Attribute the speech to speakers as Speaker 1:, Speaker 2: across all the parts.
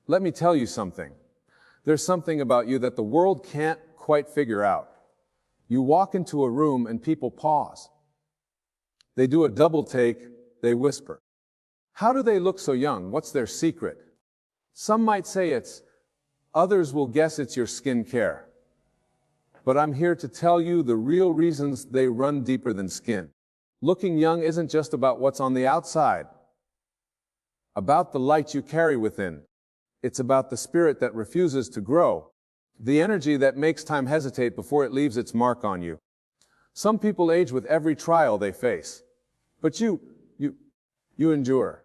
Speaker 1: Let me tell you something. There's something about you that the world can't quite figure out. You walk into a room and people pause. They do a double take, they whisper. How do they look so young? What's their secret? Some might say others will guess it's your skin care. But I'm here to tell you the real reasons they run deeper than skin. Looking young isn't just about what's on the outside, about the light you carry within. It's about the spirit that refuses to grow, the energy that makes time hesitate before it leaves its mark on you. Some people age with every trial they face, but you endure.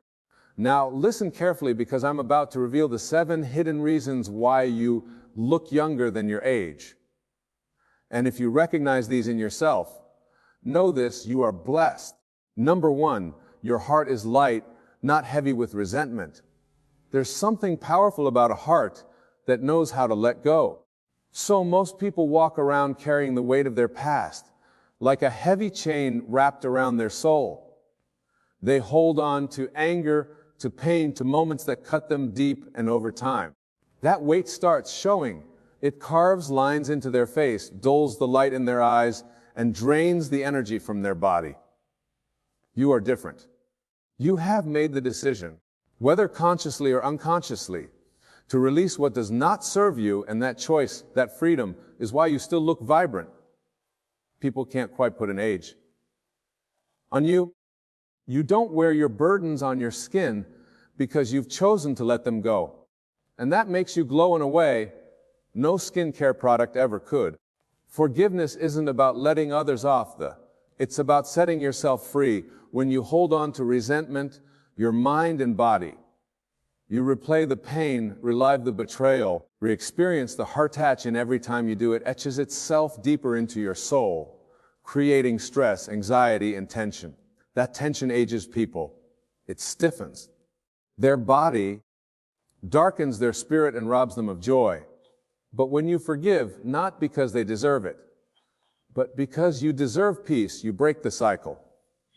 Speaker 1: Now listen carefully, because I'm about to reveal the 7 hidden reasons why you look younger than your age. And if you recognize these in yourself, know this: you are blessed. Number 1, your heart is light, not heavy with resentment. There's something powerful about a heart that knows how to let go. So most people walk around carrying the weight of their past, like a heavy chain wrapped around their soul. They hold on to anger, to pain, to moments that cut them deep, and over time, that weight starts showing. It carves lines into their face, dulls the light in their eyes, and drains the energy from their body. You are different. You have made the decision, whether consciously or unconsciously, to release what does not serve you, and that choice, that freedom, is why you still look vibrant. People can't quite put an age on you. You don't wear your burdens on your skin because you've chosen to let them go. And that makes you glow in a way no skincare product ever could. Forgiveness isn't about letting others off it's about setting yourself free. When you hold on to resentment, your mind and body, you replay the pain, relive the betrayal, re-experience the heart-touch, and every time you do, it etches itself deeper into your soul, creating stress, anxiety, and tension. That tension ages people. It stiffens their body, darkens their spirit, and robs them of joy. But when you forgive, not because they deserve it, but because you deserve peace, you break the cycle.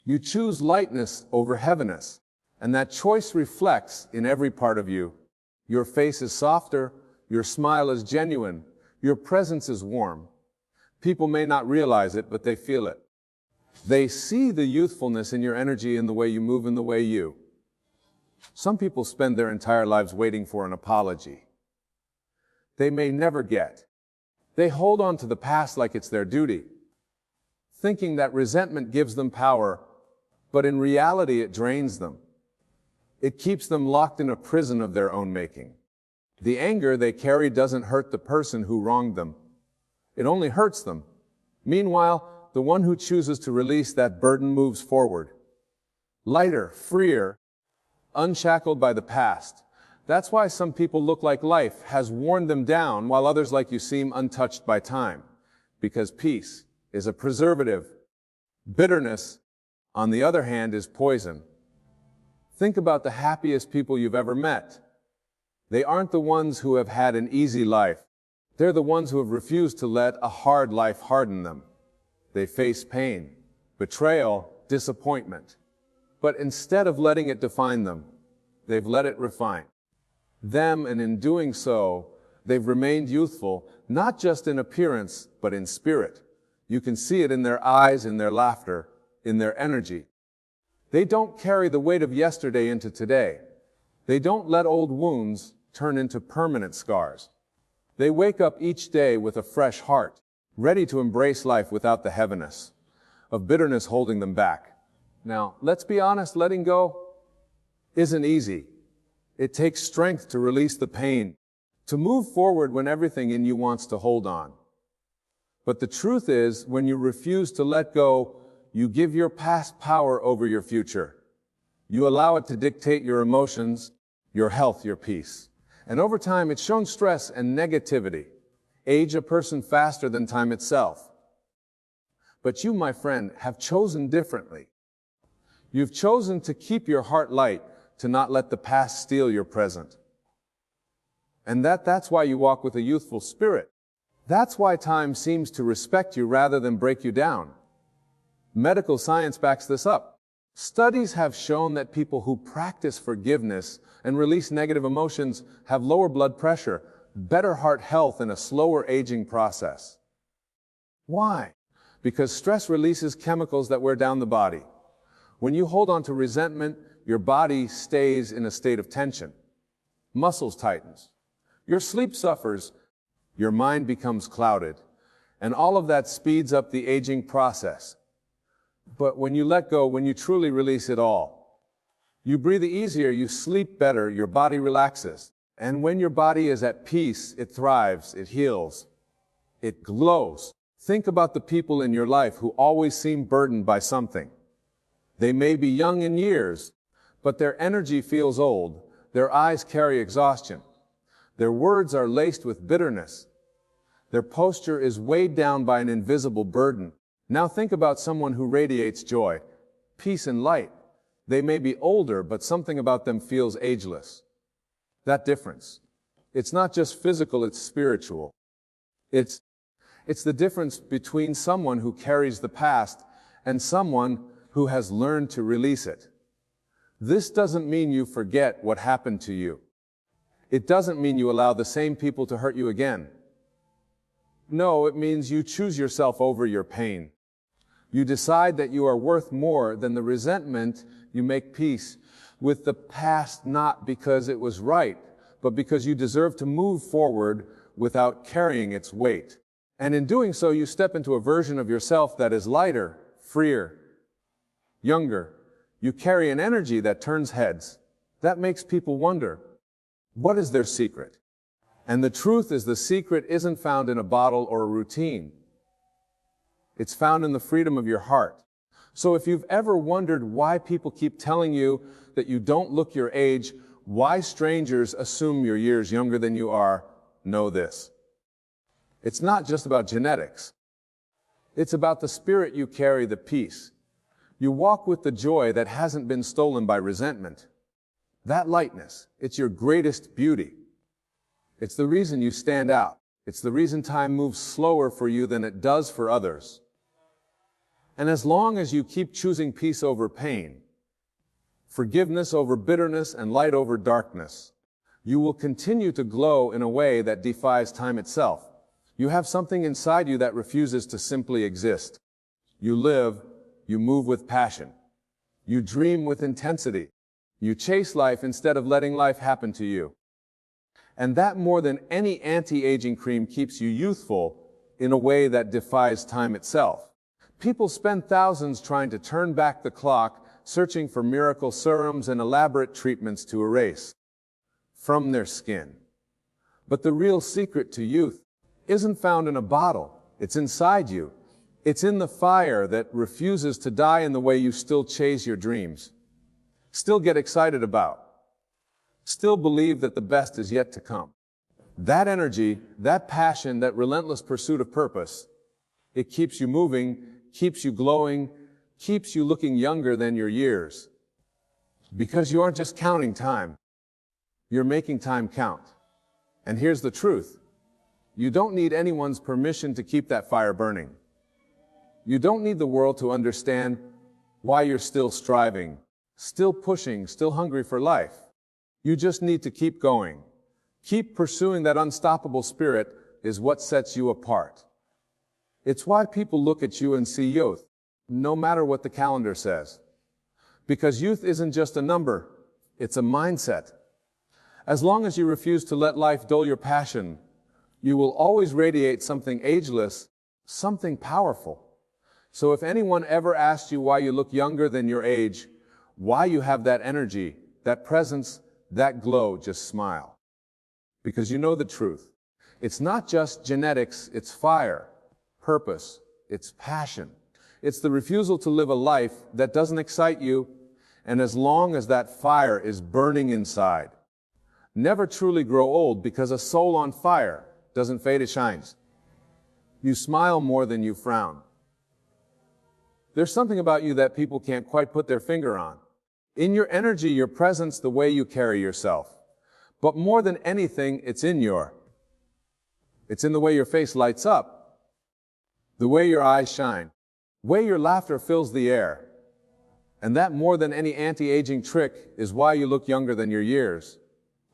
Speaker 1: You choose lightness over heaviness, and that choice reflects in every part of you. Your face is softer, your smile is genuine, your presence is warm. People may not realize it, but they feel it. They see the youthfulness in your energy, in the way you move, in the way you. Some people spend their entire lives waiting for an apology they may never get. They hold on to the past like it's their duty, thinking that resentment gives them power, but in reality it drains them. It keeps them locked in a prison of their own making. The anger they carry doesn't hurt the person who wronged them. It only hurts them. Meanwhile, the one who chooses to release that burden moves forward, lighter, freer, unshackled by the past. That's why some people look like life has worn them down, while others like you seem untouched by time. Because peace is a preservative. Bitterness, on the other hand, is poison. Think about the happiest people you've ever met. They aren't the ones who have had an easy life. They're the ones who have refused to let a hard life harden them. They face pain, betrayal, disappointment. But instead of letting it define them, they've let it refine them, and in doing so, they've remained youthful, not just in appearance, but in spirit. You can see it in their eyes, in their laughter, in their energy. They don't carry the weight of yesterday into today. They don't let old wounds turn into permanent scars. They wake up each day with a fresh heart, ready to embrace life without the heaviness of bitterness holding them back. Now, let's be honest, letting go isn't easy. It takes strength to release the pain, to move forward when everything in you wants to hold on. But the truth is, when you refuse to let go, you give your past power over your future. You allow it to dictate your emotions, your health, your peace. And over time, it's shown stress and negativity age a person faster than time itself. But you, my friend, have chosen differently. You've chosen to keep your heart light, to not let the past steal your present. And that's why you walk with a youthful spirit. That's why time seems to respect you rather than break you down. Medical science backs this up. Studies have shown that people who practice forgiveness and release negative emotions have lower blood pressure, better heart health, and a slower aging process. Why? Because stress releases chemicals that wear down the body. When you hold on to resentment, your body stays in a state of tension. Muscles tightens. Your sleep suffers. Your mind becomes clouded. And all of that speeds up the aging process. But when you let go, when you truly release it all, you breathe easier, you sleep better, your body relaxes. And when your body is at peace, it thrives, it heals, it glows. Think about the people in your life who always seem burdened by something. They may be young in years, but their energy feels old. Their eyes carry exhaustion. Their words are laced with bitterness. Their posture is weighed down by an invisible burden. Now think about someone who radiates joy, peace, and light. They may be older, but something about them feels ageless. That difference. It's not just physical, it's spiritual. It's the difference between someone who carries the past and someone who has learned to release it. This doesn't mean you forget what happened to you. It doesn't mean you allow the same people to hurt you again. No, it means you choose yourself over your pain. You decide that you are worth more than the resentment. You make peace with the past, not because it was right, but because you deserve to move forward without carrying its weight. And in doing so, you step into a version of yourself that is lighter, freer, younger. You carry an energy that turns heads. That makes people wonder, what is their secret? And the truth is, the secret isn't found in a bottle or a routine. It's found in the freedom of your heart. So if you've ever wondered why people keep telling you that you don't look your age, why strangers assume you're years younger than you are, know this. It's not just about genetics. It's about the spirit you carry, the peace. You walk with the joy that hasn't been stolen by resentment. That lightness, it's your greatest beauty. It's the reason you stand out. It's the reason time moves slower for you than it does for others. And as long as you keep choosing peace over pain, forgiveness over bitterness, and light over darkness, you will continue to glow in a way that defies time itself. You have something inside you that refuses to simply exist. You live, you move with passion. You dream with intensity. You chase life instead of letting life happen to you. And that, more than any anti-aging cream, keeps you youthful in a way that defies time itself. People spend thousands trying to turn back the clock, searching for miracle serums and elaborate treatments to erase from their skin. But the real secret to youth isn't found in a bottle. It's inside you. It's in the fire that refuses to die, in the way you still chase your dreams, still get excited about, still believe that the best is yet to come. That energy, that passion, that relentless pursuit of purpose, it keeps you moving, keeps you glowing, keeps you looking younger than your years. Because you aren't just counting time, you're making time count. And here's the truth. You don't need anyone's permission to keep that fire burning. You don't need the world to understand why you're still striving, still pushing, still hungry for life. You just need to keep going. Keep pursuing that unstoppable spirit is what sets you apart. It's why people look at you and see youth, no matter what the calendar says. Because youth isn't just a number, it's a mindset. As long as you refuse to let life dull your passion, you will always radiate something ageless, something powerful. So if anyone ever asks you why you look younger than your age, why you have that energy, that presence, that glow, just smile. Because you know the truth. It's not just genetics, it's fire, purpose, it's passion. It's the refusal to live a life that doesn't excite you, and as long as that fire is burning inside. Never truly grow old, because a soul on fire doesn't fade, it shines. You smile more than you frown. There's something about you that people can't quite put their finger on. In your energy, your presence, the way you carry yourself. But more than anything, it's in the way your face lights up, the way your eyes shine, the way your laughter fills the air, And that, more than any anti-aging trick, is why you look younger than your years.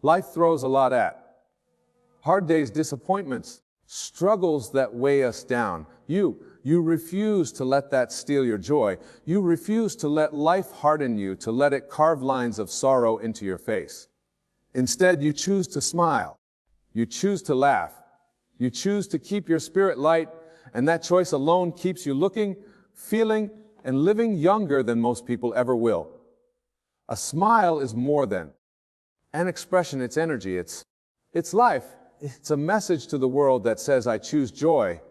Speaker 1: Life throws a lot at. Hard days, disappointments, struggles that weigh us down. You refuse to let that steal your joy. You refuse to let life harden you, to let it carve lines of sorrow into your face. Instead, you choose to smile. You choose to laugh. You choose to keep your spirit light, and that choice alone keeps you looking, feeling, and living younger than most people ever will. A smile is more than an expression, it's energy, it's life. It's a message to the world that says, I choose joy,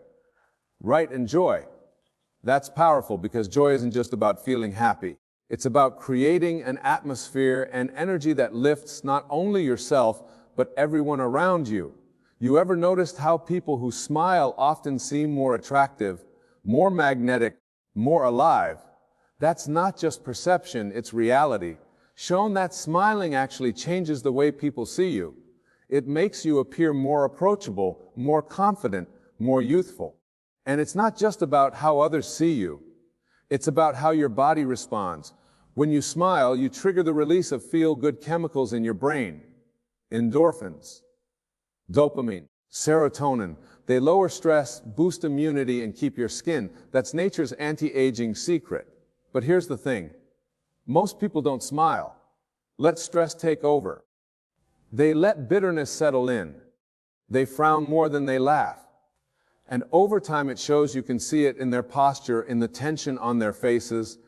Speaker 1: right, and joy. That's powerful, because joy isn't just about feeling happy. It's about creating an atmosphere and energy that lifts not only yourself, but everyone around you. You ever noticed how people who smile often seem more attractive, more magnetic, more alive? That's not just perception, it's reality. Shown that smiling actually changes the way people see you. It makes you appear more approachable, more confident, more youthful. And it's not just about how others see you. It's about how your body responds. When you smile, you trigger the release of feel-good chemicals in your brain. Endorphins, dopamine, serotonin. They lower stress, boost immunity, and keep your skin. That's nature's anti-aging secret. But here's the thing. Most people don't smile. Let stress take over. They let bitterness settle in. They frown more than they laugh. And over time it shows. You can see it in their posture, in the tension on their faces,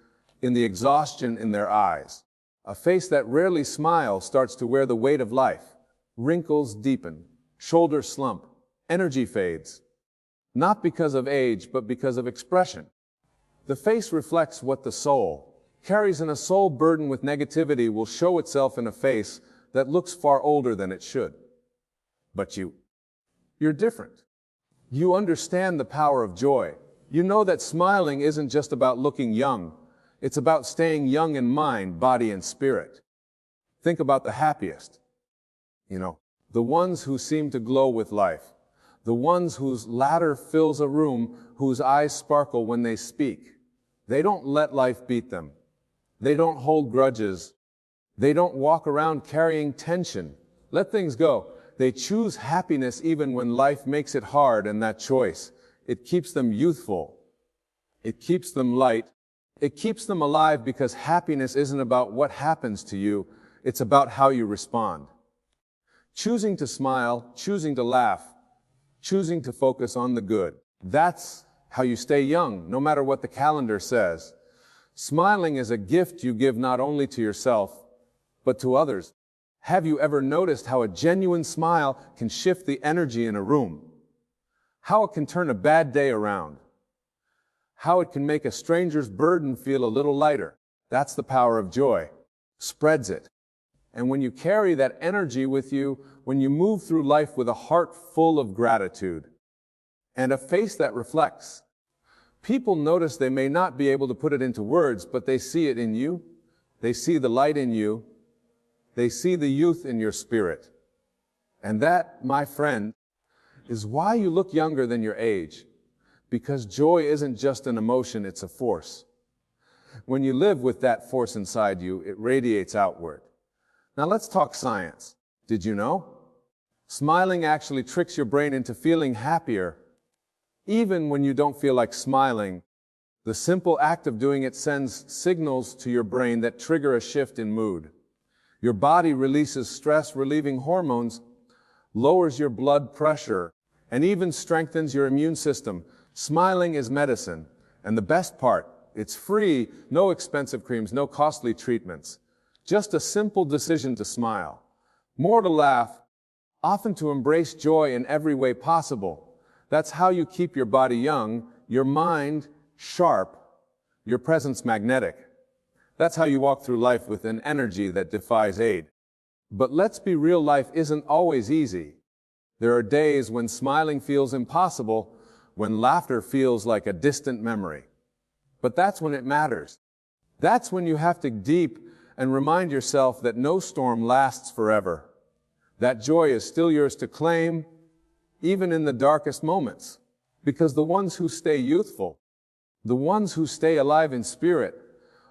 Speaker 1: in the exhaustion in their eyes. A face that rarely smiles starts to wear the weight of life. Wrinkles deepen, shoulders slump, energy fades. Not because of age, but because of expression. The face reflects what the soul carries, and a soul burdened with negativity will show itself in a face that looks far older than it should. But you're different. You understand the power of joy. You know that smiling isn't just about looking young. It's about staying young in mind, body, and spirit. Think about the happiest. The ones who seem to glow with life. The ones whose laughter fills a room, whose eyes sparkle when they speak. They don't let life beat them. They don't hold grudges. They don't walk around carrying tension. Let things go. They choose happiness even when life makes it hard, and that choice, it keeps them youthful. It keeps them light. It keeps them alive, because happiness isn't about what happens to you. It's about how you respond. Choosing to smile, choosing to laugh, choosing to focus on the good. That's how you stay young, no matter what the calendar says. Smiling is a gift you give not only to yourself, but to others. Have you ever noticed how a genuine smile can shift the energy in a room? How it can turn a bad day around? How it can make a stranger's burden feel a little lighter? That's the power of joy. Spreads it. And when you carry that energy with you, when you move through life with a heart full of gratitude and a face that reflects, people notice. They may not be able to put it into words, but they see it in you. They see the light in you. They see the youth in your spirit. And that, my friend, is why you look younger than your age. Because joy isn't just an emotion, it's a force. When you live with that force inside you, it radiates outward. Now let's talk science. Did you know? Smiling actually tricks your brain into feeling happier. Even when you don't feel like smiling, the simple act of doing it sends signals to your brain that trigger a shift in mood. Your body releases stress-relieving hormones, lowers your blood pressure, and even strengthens your immune system. Smiling is medicine. And the best part, it's free, no expensive creams, no costly treatments. Just a simple decision to smile. More to laugh, often to embrace joy in every way possible. That's how you keep your body young, your mind sharp, your presence magnetic. That's how you walk through life with an energy that defies age. But let's be real, life isn't always easy. There are days when smiling feels impossible, when laughter feels like a distant memory. But that's when it matters. That's when you have to dig deep and remind yourself that no storm lasts forever. That joy is still yours to claim, even in the darkest moments. Because the ones who stay youthful, the ones who stay alive in spirit,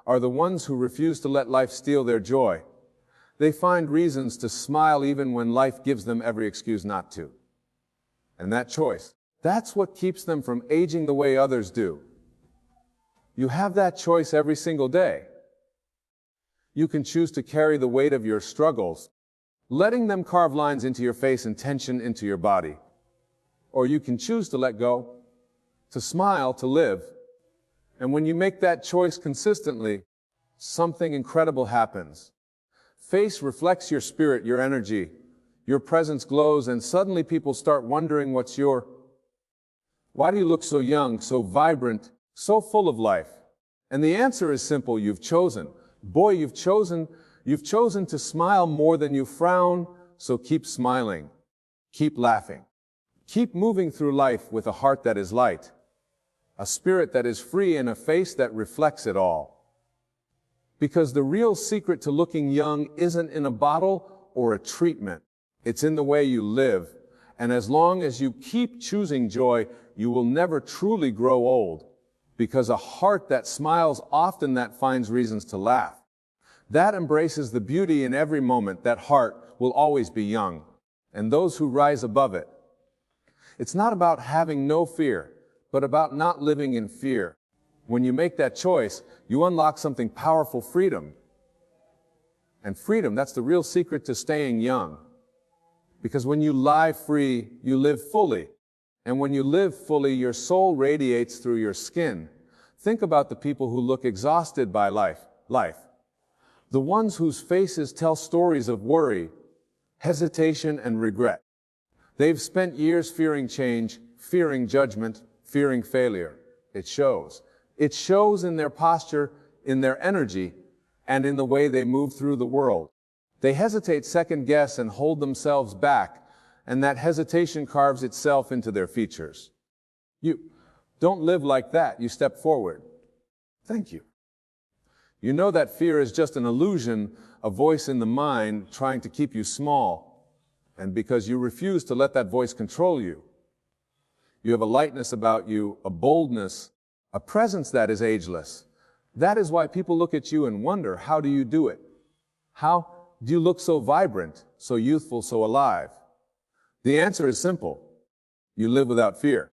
Speaker 1: are the ones who refuse to let life steal their joy. They find reasons to smile even when life gives them every excuse not to. And that choice, that's what keeps them from aging the way others do. You have that choice every single day. You can choose to carry the weight of your struggles, letting them carve lines into your face and tension into your body. Or you can choose to let go, to smile, to live. And when you make that choice consistently, something incredible happens. Face reflects your spirit, your energy. Your presence glows, and suddenly people start wondering why do you look so young, so vibrant, so full of life? And the answer is simple: you've chosen. Boy, you've chosen to smile more than you frown, so keep smiling. Keep laughing. Keep moving through life with a heart that is light, a spirit that is free, and a face that reflects it all. Because the real secret to looking young isn't in a bottle or a treatment. It's in the way you live. And as long as you keep choosing joy, you will never truly grow old. Because a heart that smiles often, that finds reasons to laugh, that embraces the beauty in every moment, that heart will always be young. And those who rise above it. It's not about having no fear, but about not living in fear. When you make that choice, you unlock something powerful: freedom. And freedom, that's the real secret to staying young. Because when you lie free, you live fully. And when you live fully, your soul radiates through your skin. Think about the people who look exhausted by life. The ones whose faces tell stories of worry, hesitation, and regret. They've spent years fearing change, fearing judgment, fearing failure. It shows. It shows in their posture, in their energy, and in the way they move through the world. They hesitate, second guess, and hold themselves back, and that hesitation carves itself into their features. You don't live like that. You step forward. Thank you. You know that fear is just an illusion, a voice in the mind trying to keep you small. And because you refuse to let that voice control you, you have a lightness about you, a boldness, a presence that is ageless. That is why people look at you and wonder, how do you do it? How do you look so vibrant, so youthful, so alive? The answer is simple. You live without fear.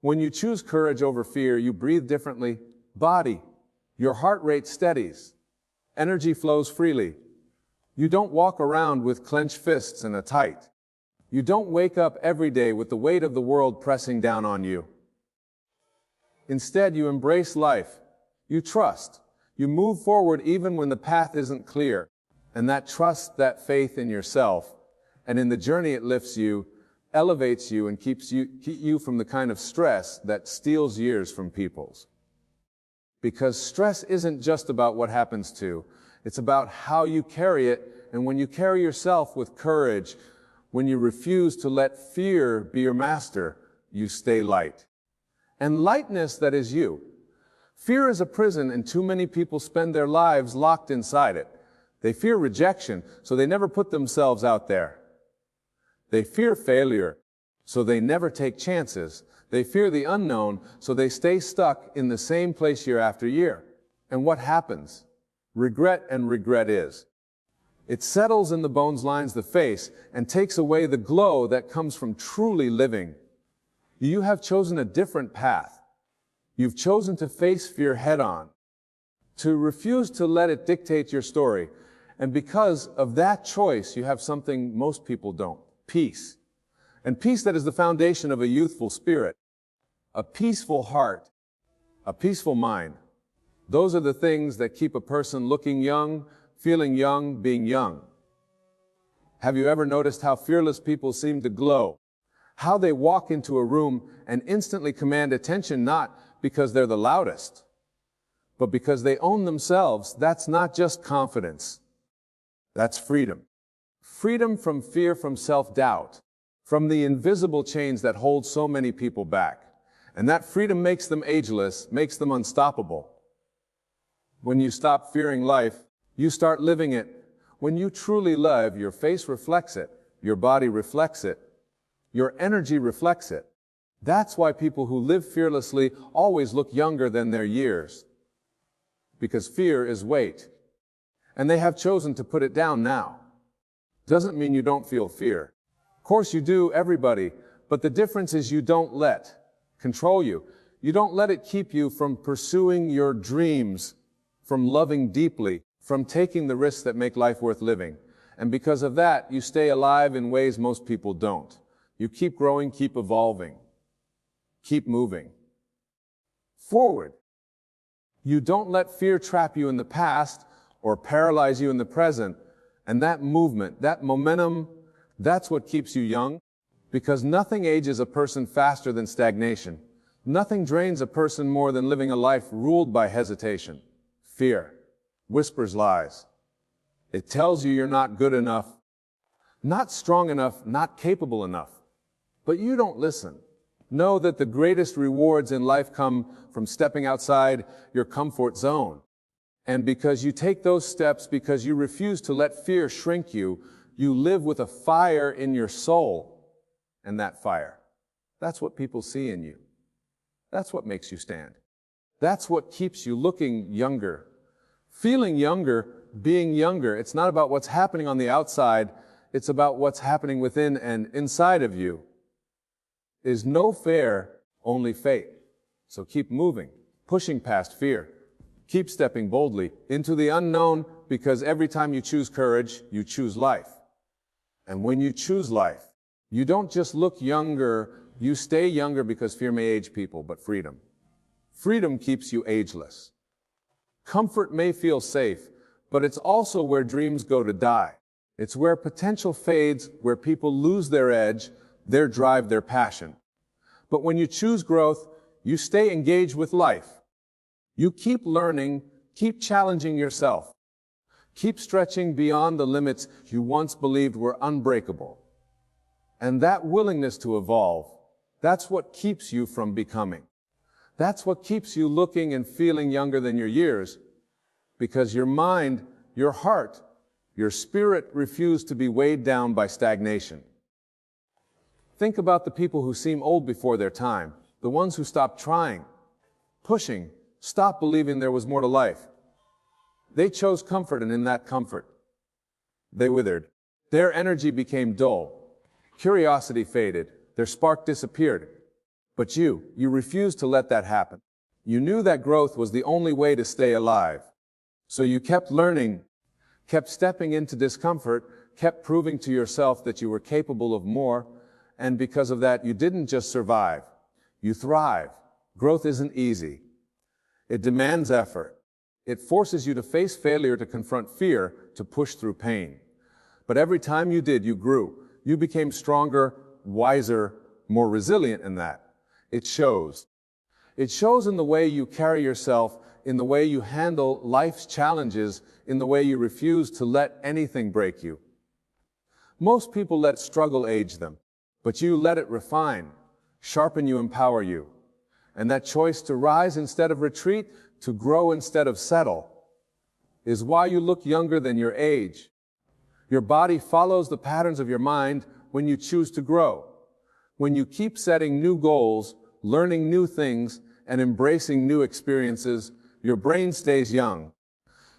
Speaker 1: When you choose courage over fear, you breathe differently. Body, your heart rate steadies. Energy flows freely. You don't walk around with clenched fists and a tight. You don't wake up every day with the weight of the world pressing down on you. Instead, you embrace life. You trust. You move forward even when the path isn't clear. And that trust, that faith in yourself, and in the journey it lifts you, elevates you, and keeps you from the kind of stress that steals years from people's. Because stress isn't just about what happens to, it's about how you carry it. And when you carry yourself with courage, when you refuse to let fear be your master, you stay light. And lightness, that is you. Fear is a prison, and too many people spend their lives locked inside it. They fear rejection, so they never put themselves out there. They fear failure, so they never take chances. They fear the unknown, so they stay stuck in the same place year after year. And what happens? Regret, and regret is. It settles in the bones, lines the face, and takes away the glow that comes from truly living. You have chosen a different path. You've chosen to face fear head on, to refuse to let it dictate your story. And because of that choice, you have something most people don't: peace. And peace, that is the foundation of a youthful spirit, a peaceful heart, a peaceful mind. Those are the things that keep a person looking young, feeling young, being young. Have you ever noticed how fearless people seem to glow? How they walk into a room and instantly command attention, not because they're the loudest, but because they own themselves. That's not just confidence. That's freedom. Freedom from fear, from self-doubt, from the invisible chains that hold so many people back. And that freedom makes them ageless, makes them unstoppable. When you stop fearing life, you start living it. When you truly live, your face reflects it, your body reflects it, your energy reflects it. That's why people who live fearlessly always look younger than their years. because fear is weight. And they have chosen to put it down now. Doesn't mean you don't feel fear. Of course you do, everybody, but the difference is you don't let control you. You don't let it keep you from pursuing your dreams, from loving deeply, from taking the risks that make life worth living. And because of that, you stay alive in ways most people don't. You keep growing, keep evolving, keep moving forward. You don't let fear trap you in the past or paralyze you in the present. And that movement, that momentum, that's what keeps you young. Because nothing ages a person faster than stagnation. Nothing drains a person more than living a life ruled by hesitation. Fear whispers lies. It tells you you're not good enough, not strong enough, not capable enough. But you don't listen. Know that the greatest rewards in life come from stepping outside your comfort zone. And because you take those steps, because you refuse to let fear shrink you, you live with a fire in your soul. And that fire, that's what people see in you. That's what makes you stand. That's what keeps you looking younger, feeling younger, being younger. It's not about what's happening on the outside. It's about what's happening within and inside of you. Is no fear, only faith. So keep moving, pushing past fear. Keep stepping boldly into the unknown, because every time you choose courage, you choose life. And when you choose life, you don't just look younger, you stay younger, because fear may age people, but freedom. Freedom keeps you ageless. Comfort may feel safe, but it's also where dreams go to die. It's where potential fades, where people lose their edge, their drive, their passion. But when you choose growth, you stay engaged with life. You keep learning, keep challenging yourself. Keep stretching beyond the limits you once believed were unbreakable. And that willingness to evolve, that's what keeps you from becoming. That's what keeps you looking and feeling younger than your years, because your mind, your heart, your spirit refuse to be weighed down by stagnation. Think about the people who seem old before their time, the ones who stopped trying, pushing, stopped believing there was more to life. They chose comfort, and in that comfort, they withered. Their energy became dull. Curiosity faded. Their spark disappeared. But you refused to let that happen. You knew that growth was the only way to stay alive. So you kept learning, kept stepping into discomfort, kept proving to yourself that you were capable of more, and because of that, you didn't just survive. You thrive. Growth isn't easy. It demands effort. It forces you to face failure, to confront fear, to push through pain. But every time you did, you grew. You became stronger, wiser, more resilient in that. It shows. It shows in the way you carry yourself, in the way you handle life's challenges, in the way you refuse to let anything break you. Most people let struggle age them, but you let it refine, sharpen you, empower you. And that choice to rise instead of retreat, to grow instead of settle, is why you look younger than your age. Your body follows the patterns of your mind when you choose to grow. When you keep setting new goals, learning new things, and embracing new experiences, your brain stays young.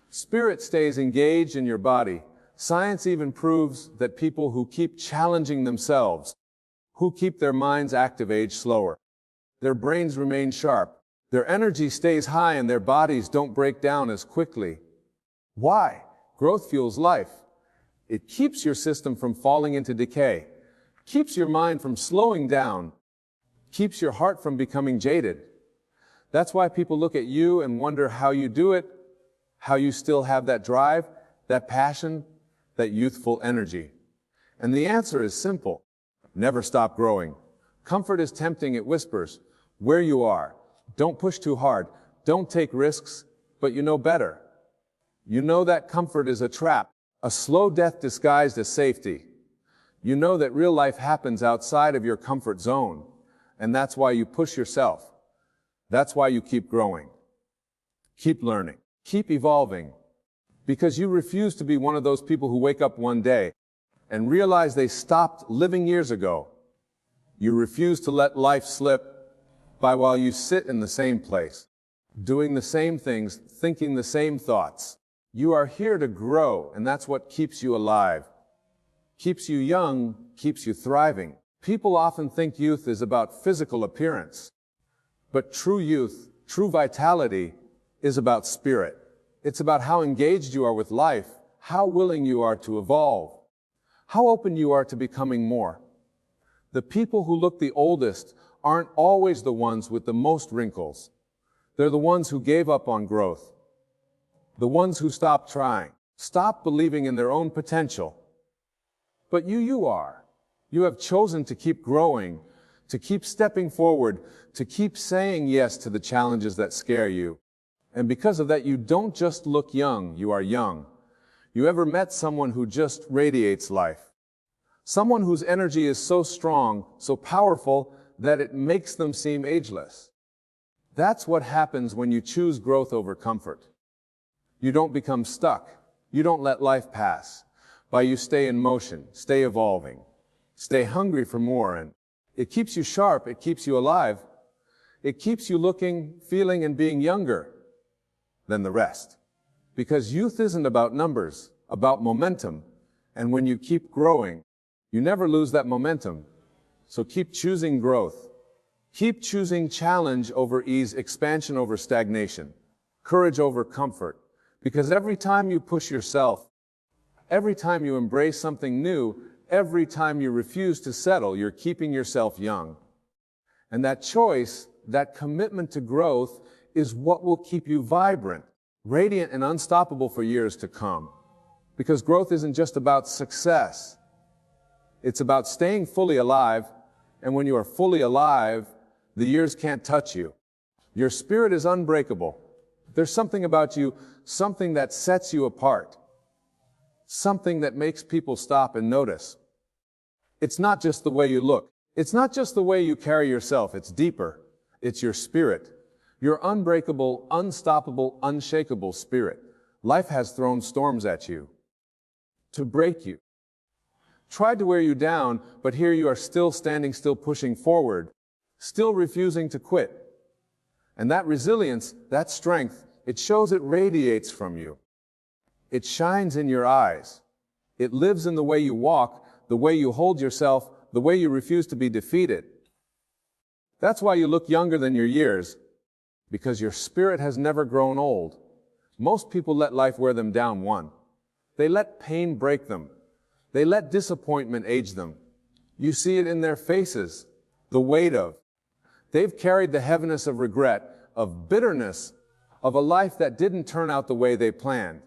Speaker 1: Spirit stays engaged in your body. Science even proves that people who keep challenging themselves, who keep their minds active, age slower. Their brains remain sharp. Their energy stays high, and their bodies don't break down as quickly. Why? Growth fuels life. It keeps your system from falling into decay, keeps your mind from slowing down, keeps your heart from becoming jaded. That's why people look at you and wonder how you do it, how you still have that drive, that passion, that youthful energy. And the answer is simple. Never stop growing. Comfort is tempting. It whispers where you are. Don't push too hard. Don't take risks, but you know better. You know that comfort is a trap, a slow death disguised as safety. You know that real life happens outside of your comfort zone, and that's why you push yourself. That's why you keep growing. Keep learning. Keep evolving. Because you refuse to be one of those people who wake up one day and realize they stopped living years ago. You refuse to let life slip by while you sit in the same place. doing the same things, thinking the same thoughts. You are here to grow, and that's what keeps you alive. Keeps you young, keeps you thriving. People often think youth is about physical appearance. But true youth, true vitality, is about spirit. It's about how engaged you are with life, how willing you are to evolve, how open you are to becoming more. The people who look the oldest aren't always the ones with the most wrinkles. They're the ones who gave up on growth. The ones who stopped trying, stopped believing in their own potential. But you are. You have chosen to keep growing, to keep stepping forward, to keep saying yes to the challenges that scare you. And because of that, you don't just look young, you are young. You ever met someone who just radiates life? Someone whose energy is so strong, so powerful, that it makes them seem ageless. That's what happens when you choose growth over comfort. You don't become stuck. You don't let life pass. But you stay in motion, stay evolving, stay hungry for more, and it keeps you sharp, it keeps you alive. It keeps you looking, feeling, and being younger than the rest. Because youth isn't about numbers, about momentum. And when you keep growing, you never lose that momentum. So keep choosing growth. Keep choosing challenge over ease, expansion over stagnation, courage over comfort. Because every time you push yourself, every time you embrace something new, every time you refuse to settle, you're keeping yourself young. And that choice, that commitment to growth, is what will keep you vibrant, radiant, and unstoppable for years to come. Because growth isn't just about success. It's about staying fully alive, and when you are fully alive, the years can't touch you. Your spirit is unbreakable. There's something about you, something that sets you apart. Something that makes people stop and notice. It's not just the way you look. It's not just the way you carry yourself. It's deeper. It's your spirit. Your unbreakable, unstoppable, unshakable spirit. Life has thrown storms at you to break you. Tried to wear you down, but here you are still standing, still pushing forward, still refusing to quit. And that resilience, that strength, it shows, it radiates from you. It shines in your eyes. It lives in the way you walk, the way you hold yourself, the way you refuse to be defeated. That's why you look younger than your years, because your spirit has never grown old. Most people let life wear them down one. They let pain break them. They let disappointment age them. You see it in their faces, the weight of. They've carried the heaviness of regret, of bitterness, of a life that didn't turn out the way they planned.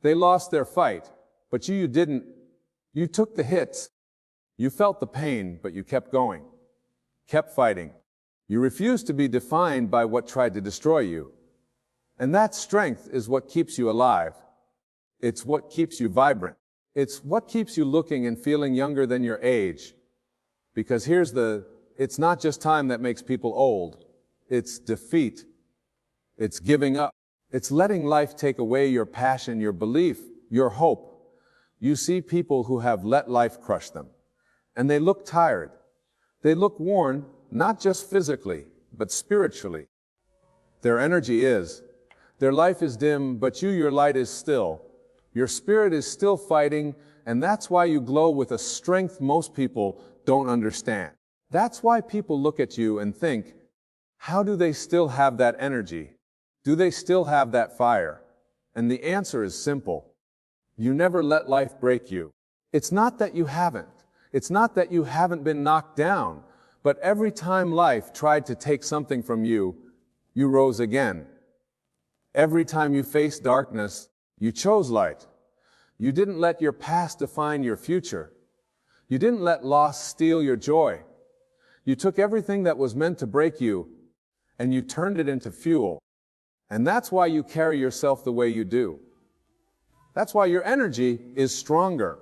Speaker 1: They lost their fight, but you didn't. You took the hits. You felt the pain, but you kept going, kept fighting. You refused to be defined by what tried to destroy you. And that strength is what keeps you alive. It's what keeps you vibrant. It's what keeps you looking and feeling younger than your age. Because it's not just time that makes people old. It's defeat. It's giving up. It's letting life take away your passion, your belief, your hope. You see people who have let life crush them. And they look tired. They look worn, not just physically, but spiritually. Their energy is. Their life is dim, but your light is still. Your spirit is still fighting, and that's why you glow with a strength most people don't understand. That's why people look at you and think, how do they still have that energy? Do they still have that fire? And the answer is simple. You never let life break you. It's not that you haven't. It's not that you haven't been knocked down, but every time life tried to take something from you, you rose again. Every time you faced darkness, you chose light. You didn't let your past define your future. You didn't let loss steal your joy. You took everything that was meant to break you, and you turned it into fuel. And that's why you carry yourself the way you do. That's why your energy is stronger.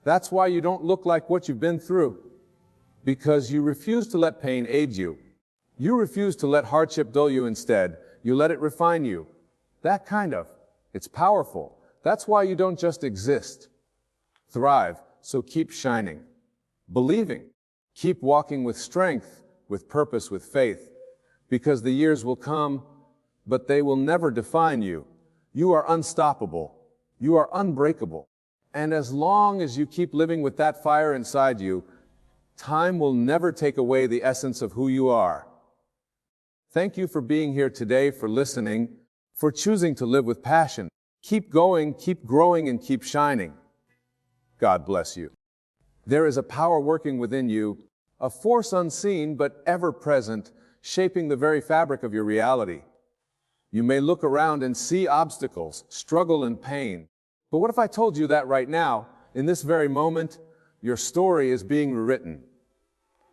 Speaker 1: That's why you don't look like what you've been through. Because you refuse to let pain aid you. You refuse to let hardship dull you instead. You let it refine you. That kind of. It's powerful. That's why you don't just exist. Thrive, so keep shining. Believing. Keep walking with strength, with purpose, with faith. because the years will come, but they will never define you. You are unstoppable. You are unbreakable. And as long as you keep living with that fire inside you, time will never take away the essence of who you are. Thank you for being here today, for listening, for choosing to live with passion. Keep going, keep growing, and keep shining. God bless you. There is a power working within you, a force unseen but ever present, shaping the very fabric of your reality. You may look around and see obstacles, struggle, and pain. But what if I told you that right now, in this very moment, your story is being rewritten?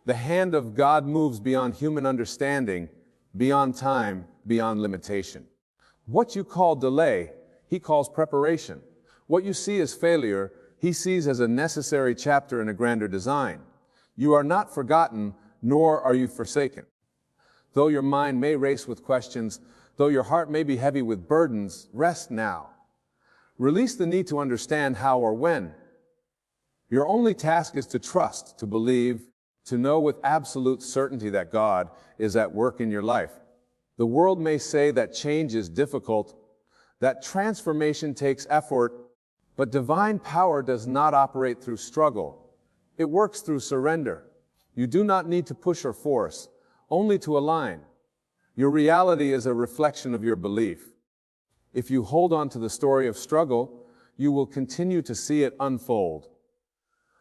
Speaker 1: The hand of God moves beyond human understanding, beyond time, beyond limitation. What you call delay, He calls preparation. What you see as failure, He sees as a necessary chapter in a grander design. You are not forgotten, nor are you forsaken. Though your mind may race with questions, though your heart may be heavy with burdens, rest now. Release the need to understand how or when. Your only task is to trust, to believe, to know with absolute certainty that God is at work in your life. The world may say that change is difficult, that transformation takes effort, but divine power does not operate through struggle. It works through surrender. You do not need to push or force, only to align. Your reality is a reflection of your belief. If you hold on to the story of struggle, you will continue to see it unfold.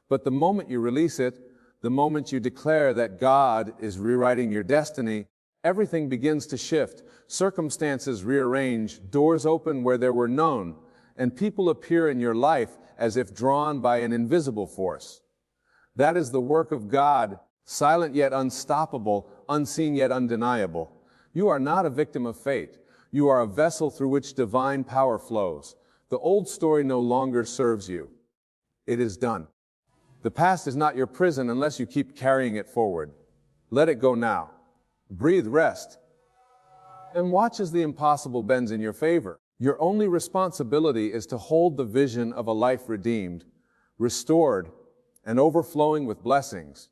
Speaker 1: But the moment you release it, the moment you declare that God is rewriting your destiny, everything begins to shift. Circumstances rearrange, doors open where there were none, and people appear in your life as if drawn by an invisible force. That is the work of God, silent yet unstoppable, unseen yet undeniable. You are not a victim of fate. You are a vessel through which divine power flows. The old story no longer serves you. It is done. The past is not your prison unless you keep carrying it forward. Let it go now. Breathe, rest, and watch as the impossible bends in your favor. Your only responsibility is to hold the vision of a life redeemed, restored, and overflowing with blessings.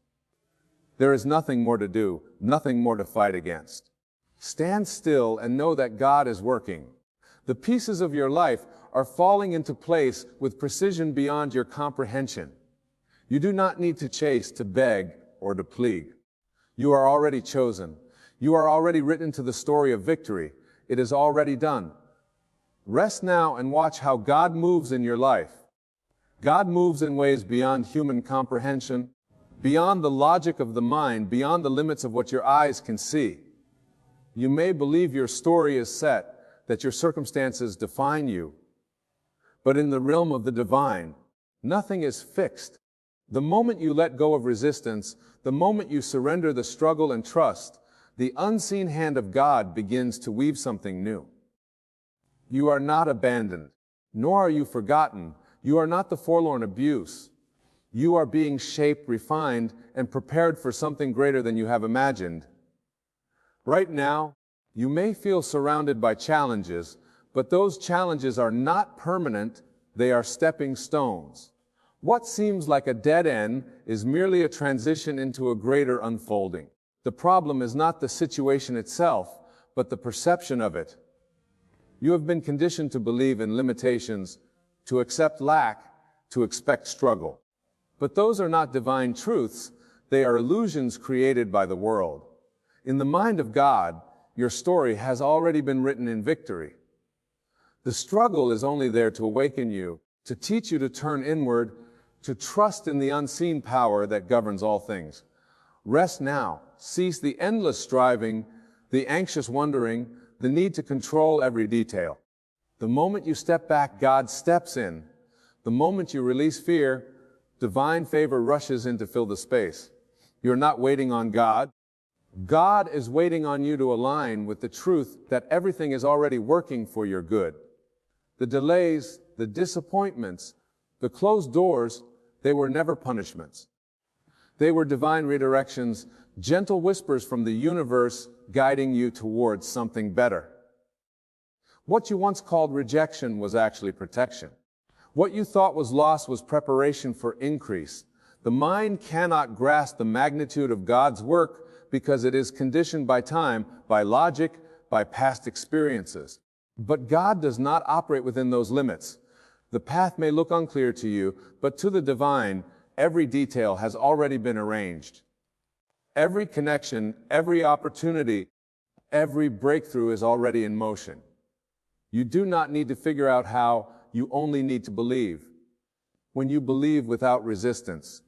Speaker 1: There is nothing more to do, nothing more to fight against. Stand still and know that God is working. The pieces of your life are falling into place with precision beyond your comprehension. You do not need to chase, to beg, or to plead. You are already chosen. You are already written to the story of victory. It is already done. Rest now and watch how God moves in your life. God moves in ways beyond human comprehension, beyond the logic of the mind, beyond the limits of what your eyes can see. You may believe your story is set, that your circumstances define you. But in the realm of the divine, nothing is fixed. The moment you let go of resistance, the moment you surrender the struggle and trust, the unseen hand of God begins to weave something new. You are not abandoned, nor are you forgotten. You are not the forlorn abuse. You are being shaped, refined, and prepared for something greater than you have imagined. Right now, you may feel surrounded by challenges, but those challenges are not permanent. They are stepping stones. What seems like a dead end is merely a transition into a greater unfolding. The problem is not the situation itself, but the perception of it. You have been conditioned to believe in limitations, to accept lack, to expect struggle. But those are not divine truths. They are illusions created by the world. In the mind of God, your story has already been written in victory. The struggle is only there to awaken you, to teach you to turn inward, to trust in the unseen power that governs all things. Rest now. Cease the endless striving, the anxious wondering, the need to control every detail. The moment you step back, God steps in. The moment you release fear, divine favor rushes in to fill the space. You're not waiting on God. God is waiting on you to align with the truth that everything is already working for your good. The delays, the disappointments, the closed doors, they were never punishments. They were divine redirections, gentle whispers from the universe guiding you towards something better. What you once called rejection was actually protection. What you thought was loss was preparation for increase. The mind cannot grasp the magnitude of God's work because it is conditioned by time, by logic, by past experiences. But God does not operate within those limits. The path may look unclear to you, but to the divine, every detail has already been arranged. Every connection, every opportunity, every breakthrough is already in motion. You do not need to figure out how, you only need to believe. When you believe without resistance,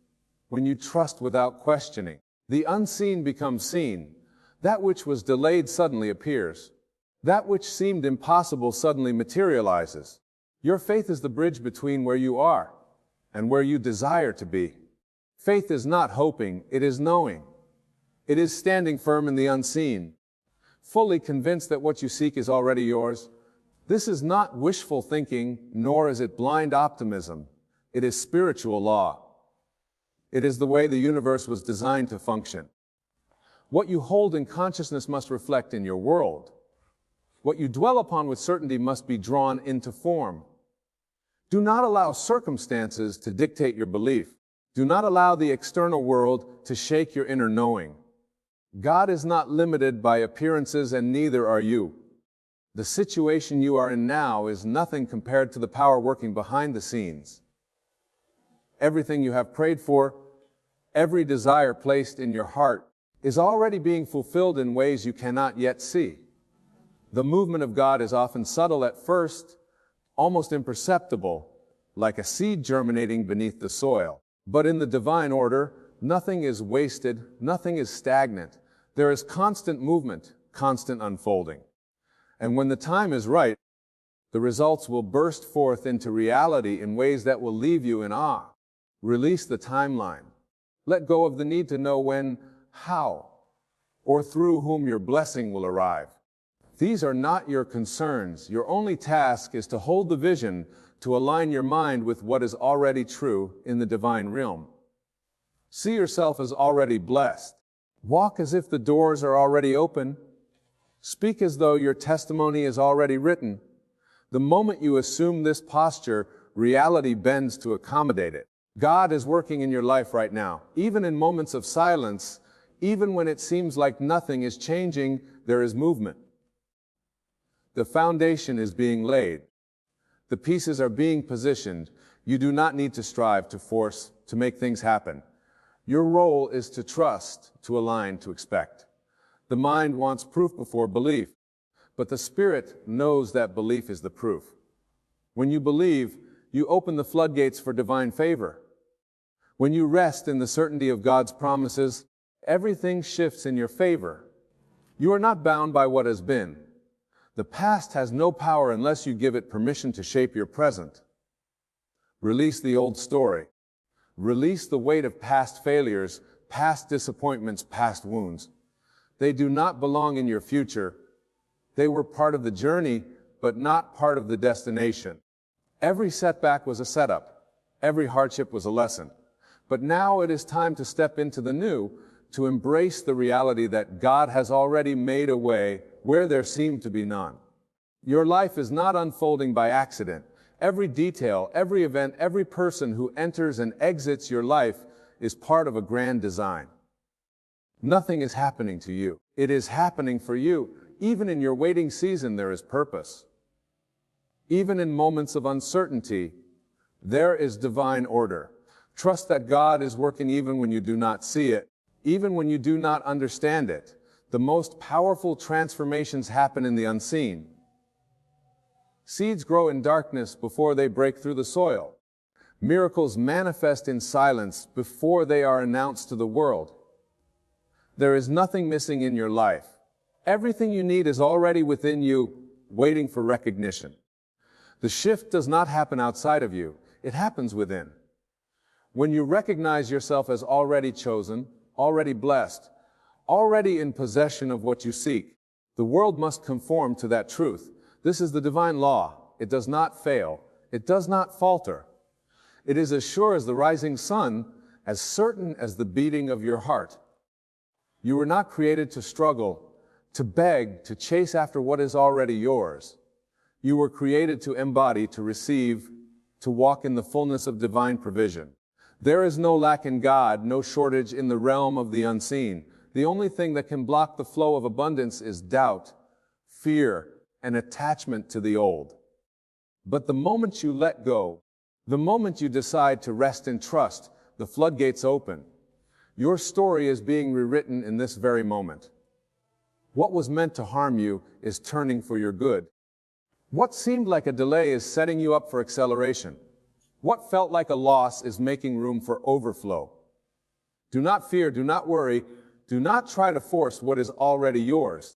Speaker 1: when you trust without questioning, the unseen becomes seen. That which was delayed suddenly appears. That which seemed impossible suddenly materializes. Your faith is the bridge between where you are and where you desire to be. Faith is not hoping, it is knowing. It is standing firm in the unseen, fully convinced that what you seek is already yours. This is not wishful thinking, nor is it blind optimism. It is spiritual law. It is the way the universe was designed to function. What you hold in consciousness must reflect in your world. What you dwell upon with certainty must be drawn into form. Do not allow circumstances to dictate your belief. Do not allow the external world to shake your inner knowing. God is not limited by appearances, and neither are you. The situation you are in now is nothing compared to the power working behind the scenes. Everything you have prayed for, every desire placed in your heart, is already being fulfilled in ways you cannot yet see. The movement of God is often subtle at first, almost imperceptible, like a seed germinating beneath the soil. But in the divine order, nothing is wasted, nothing is stagnant. There is constant movement, constant unfolding. And when the time is right, the results will burst forth into reality in ways that will leave you in awe. Release the timeline. Let go of the need to know when, how, or through whom your blessing will arrive. These are not your concerns. Your only task is to hold the vision, to align your mind with what is already true in the divine realm. See yourself as already blessed. Walk as if the doors are already open. Speak as though your testimony is already written. The moment you assume this posture, reality bends to accommodate it. God is working in your life right now. Even in moments of silence, even when it seems like nothing is changing, there is movement. The foundation is being laid. The pieces are being positioned. You do not need to strive, to force, to make things happen. Your role is to trust, to align, to expect. The mind wants proof before belief, but the spirit knows that belief is the proof. When you believe, you open the floodgates for divine favor. When you rest in the certainty of God's promises, everything shifts in your favor. You are not bound by what has been. The past has no power unless you give it permission to shape your present. Release the old story. Release the weight of past failures, past disappointments, past wounds. They do not belong in your future. They were part of the journey, but not part of the destination. Every setback was a setup. Every hardship was a lesson. But now it is time to step into the new, to embrace the reality that God has already made a way where there seemed to be none. Your life is not unfolding by accident. Every detail, every event, every person who enters and exits your life is part of a grand design. Nothing is happening to you. It is happening for you. Even in your waiting season, there is purpose. Even in moments of uncertainty, there is divine order. Trust that God is working even when you do not see it, even when you do not understand it. The most powerful transformations happen in the unseen. Seeds grow in darkness before they break through the soil. Miracles manifest in silence before they are announced to the world. There is nothing missing in your life. Everything you need is already within you, waiting for recognition. The shift does not happen outside of you. It happens within. When you recognize yourself as already chosen, already blessed, already in possession of what you seek, the world must conform to that truth. This is the divine law. It does not fail. It does not falter. It is as sure as the rising sun, as certain as the beating of your heart. You were not created to struggle, to beg, to chase after what is already yours. You were created to embody, to receive, to walk in the fullness of divine provision. There is no lack in God, no shortage in the realm of the unseen. The only thing that can block the flow of abundance is doubt, fear, and attachment to the old. But the moment you let go, the moment you decide to rest in trust, the floodgates open. Your story is being rewritten in this very moment. What was meant to harm you is turning for your good. What seemed like a delay is setting you up for acceleration. What felt like a loss is making room for overflow. Do not fear, do not worry, do not try to force what is already yours.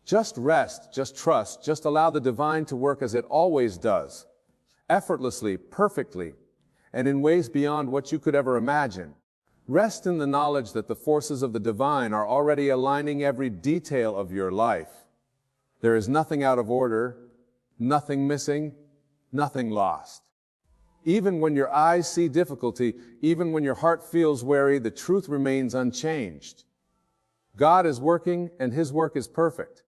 Speaker 1: Just rest, just trust, just allow the divine to work as it always does, effortlessly, perfectly, and in ways beyond what you could ever imagine. Rest in the knowledge that the forces of the divine are already aligning every detail of your life. There is nothing out of order, nothing missing, nothing lost. Even when your eyes see difficulty, even when your heart feels weary, the truth remains unchanged. God is working, and His work is perfect.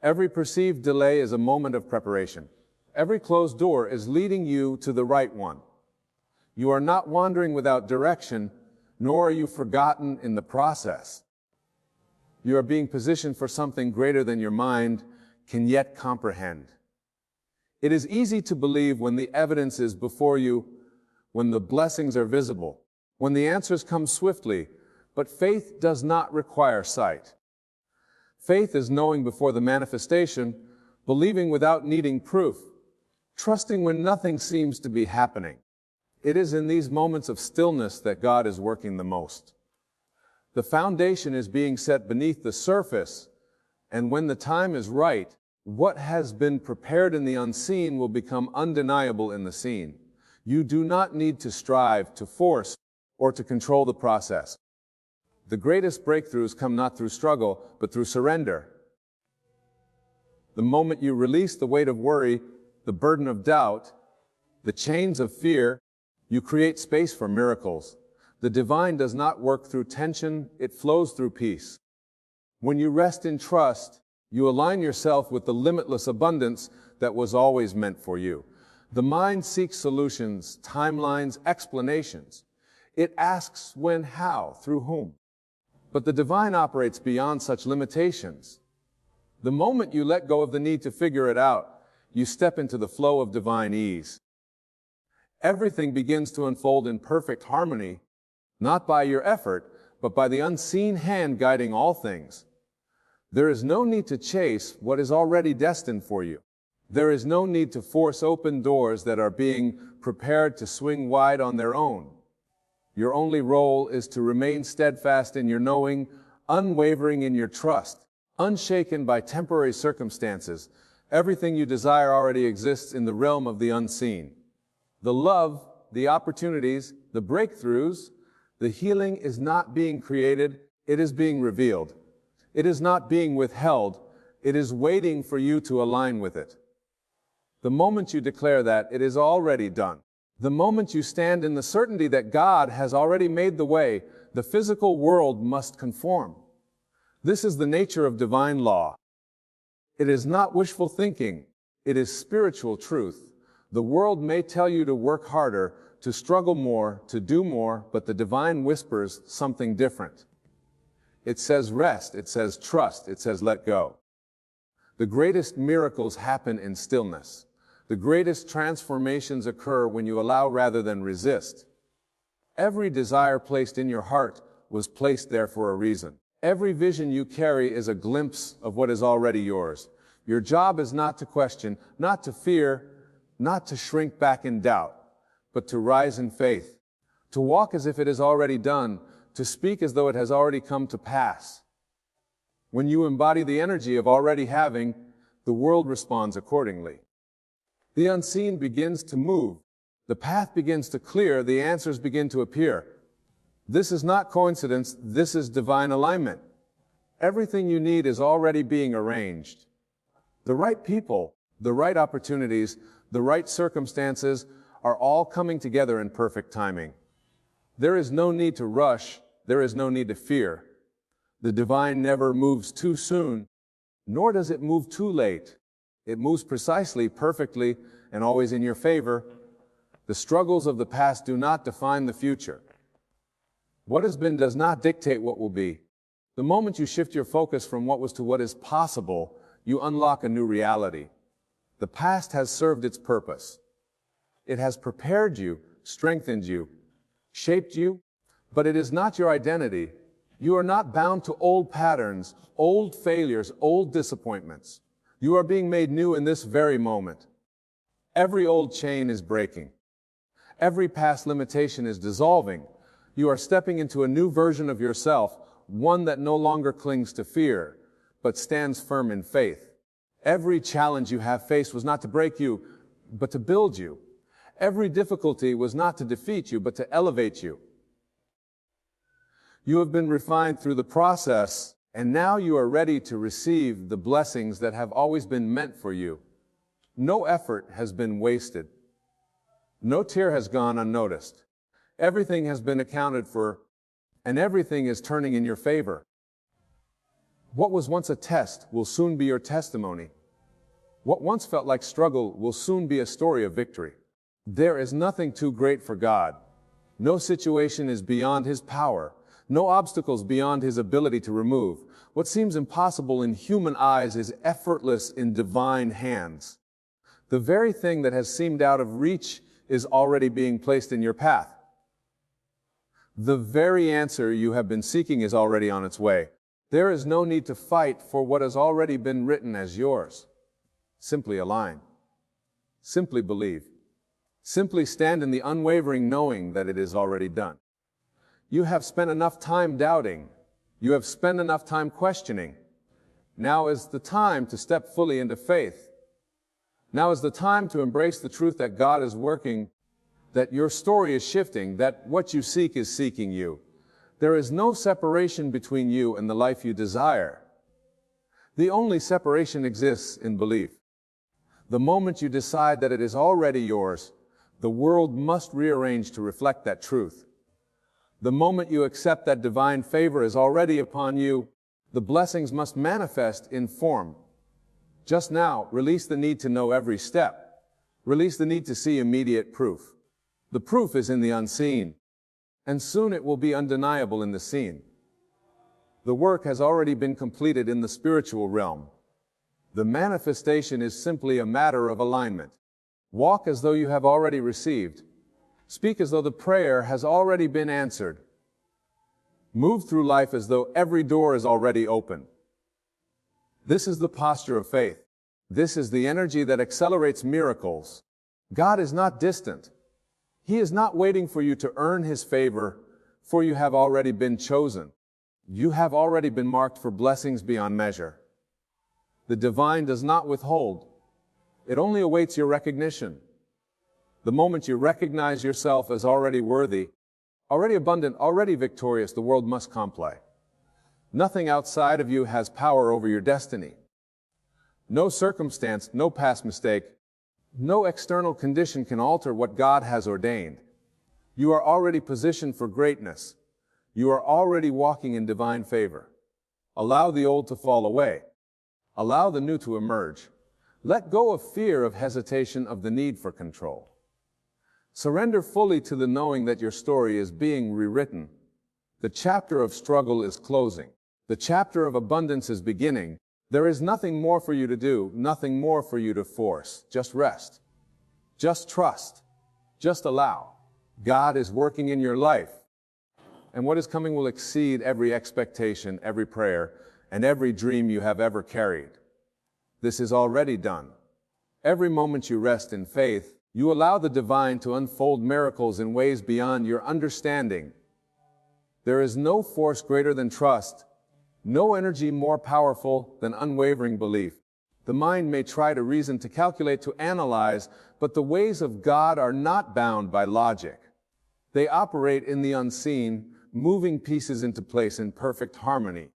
Speaker 1: Every perceived delay is a moment of preparation. Every closed door is leading you to the right one. You are not wandering without direction, nor are you forgotten in the process. You are being positioned for something greater than your mind can yet comprehend. It is easy to believe when the evidence is before you, when the blessings are visible, when the answers come swiftly, but faith does not require sight. Faith is knowing before the manifestation, believing without needing proof, trusting when nothing seems to be happening. It is in these moments of stillness that God is working the most. The foundation is being set beneath the surface, and when the time is right, what has been prepared in the unseen will become undeniable in the seen. You do not need to strive, to force, or to control the process. The greatest breakthroughs come not through struggle, but through surrender. The moment you release the weight of worry, the burden of doubt, the chains of fear, you create space for miracles. The divine does not work through tension, it flows through peace. When you rest in trust, you align yourself with the limitless abundance that was always meant for you. The mind seeks solutions, timelines, explanations. It asks when, how, through whom. But the divine operates beyond such limitations. The moment you let go of the need to figure it out, you step into the flow of divine ease. Everything begins to unfold in perfect harmony, not by your effort, but by the unseen hand guiding all things. There is no need to chase what is already destined for you. There is no need to force open doors that are being prepared to swing wide on their own. Your only role is to remain steadfast in your knowing, unwavering in your trust, unshaken by temporary circumstances. Everything you desire already exists in the realm of the unseen. The love, the opportunities, the breakthroughs, the healing is not being created, it is being revealed. It is not being withheld, it is waiting for you to align with it. The moment you declare that, it is already done. The moment you stand in the certainty that God has already made the way, the physical world must conform. This is the nature of divine law. It is not wishful thinking, it is spiritual truth. The world may tell you to work harder, to struggle more, to do more, but the divine whispers something different. It says rest, it says trust, it says let go. The greatest miracles happen in stillness. The greatest transformations occur when you allow rather than resist. Every desire placed in your heart was placed there for a reason. Every vision you carry is a glimpse of what is already yours. Your job is not to question, not to fear, not to shrink back in doubt, but to rise in faith, to walk as if it is already done, to speak as though it has already come to pass. When you embody the energy of already having, the world responds accordingly. The unseen begins to move. The path begins to clear. The answers begin to appear. This is not coincidence. This is divine alignment. Everything you need is already being arranged. The right people, the right opportunities, the right circumstances are all coming together in perfect timing. There is no need to rush. There is no need to fear. The divine never moves too soon, nor does it move too late. It moves precisely, perfectly, and always in your favor. The struggles of the past do not define the future. What has been does not dictate what will be. The moment you shift your focus from what was to what is possible, you unlock a new reality. The past has served its purpose. It has prepared you, strengthened you, shaped you, but it is not your identity. You are not bound to old patterns, old failures, old disappointments. You are being made new in this very moment. Every old chain is breaking. Every past limitation is dissolving. You are stepping into a new version of yourself, one that no longer clings to fear, but stands firm in faith. Every challenge you have faced was not to break you, but to build you. Every difficulty was not to defeat you, but to elevate you. You have been refined through the process, and now you are ready to receive the blessings that have always been meant for you. No effort has been wasted. No tear has gone unnoticed. Everything has been accounted for, and everything is turning in your favor. What was once a test will soon be your testimony. What once felt like struggle will soon be a story of victory. There is nothing too great for God. No situation is beyond His power. No obstacles beyond His ability to remove. What seems impossible in human eyes is effortless in divine hands. The very thing that has seemed out of reach is already being placed in your path. The very answer you have been seeking is already on its way. There is no need to fight for what has already been written as yours. Simply align. Simply believe. Simply stand in the unwavering knowing that it is already done. You have spent enough time doubting. You have spent enough time questioning. Now is the time to step fully into faith. Now is the time to embrace the truth that God is working, that your story is shifting, that what you seek is seeking you. There is no separation between you and the life you desire. The only separation exists in belief. The moment you decide that it is already yours, the world must rearrange to reflect that truth. The moment you accept that divine favor is already upon you, the blessings must manifest in form. Just now, release the need to know every step. Release the need to see immediate proof. The proof is in the unseen, and soon it will be undeniable in the seen. The work has already been completed in the spiritual realm. The manifestation is simply a matter of alignment. Walk as though you have already received. Speak as though the prayer has already been answered. Move through life as though every door is already open. This is the posture of faith. This is the energy that accelerates miracles. God is not distant. He is not waiting for you to earn His favor, for you have already been chosen. You have already been marked for blessings beyond measure. The divine does not withhold. It only awaits your recognition. The moment you recognize yourself as already worthy, already abundant, already victorious, the world must comply. Nothing outside of you has power over your destiny. No circumstance, no past mistake, no external condition can alter what God has ordained. You are already positioned for greatness. You are already walking in divine favor. Allow the old to fall away. Allow the new to emerge. Let go of fear, of hesitation, of the need for control. Surrender fully to the knowing that your story is being rewritten. The chapter of struggle is closing. The chapter of abundance is beginning. There is nothing more for you to do, nothing more for you to force. Just rest. Just trust. Just allow. God is working in your life. And what is coming will exceed every expectation, every prayer, and every dream you have ever carried. This is already done. Every moment you rest in faith, you allow the divine to unfold miracles in ways beyond your understanding. There is no force greater than trust, no energy more powerful than unwavering belief. The mind may try to reason, to calculate, to analyze, but the ways of God are not bound by logic. They operate in the unseen, moving pieces into place in perfect harmony.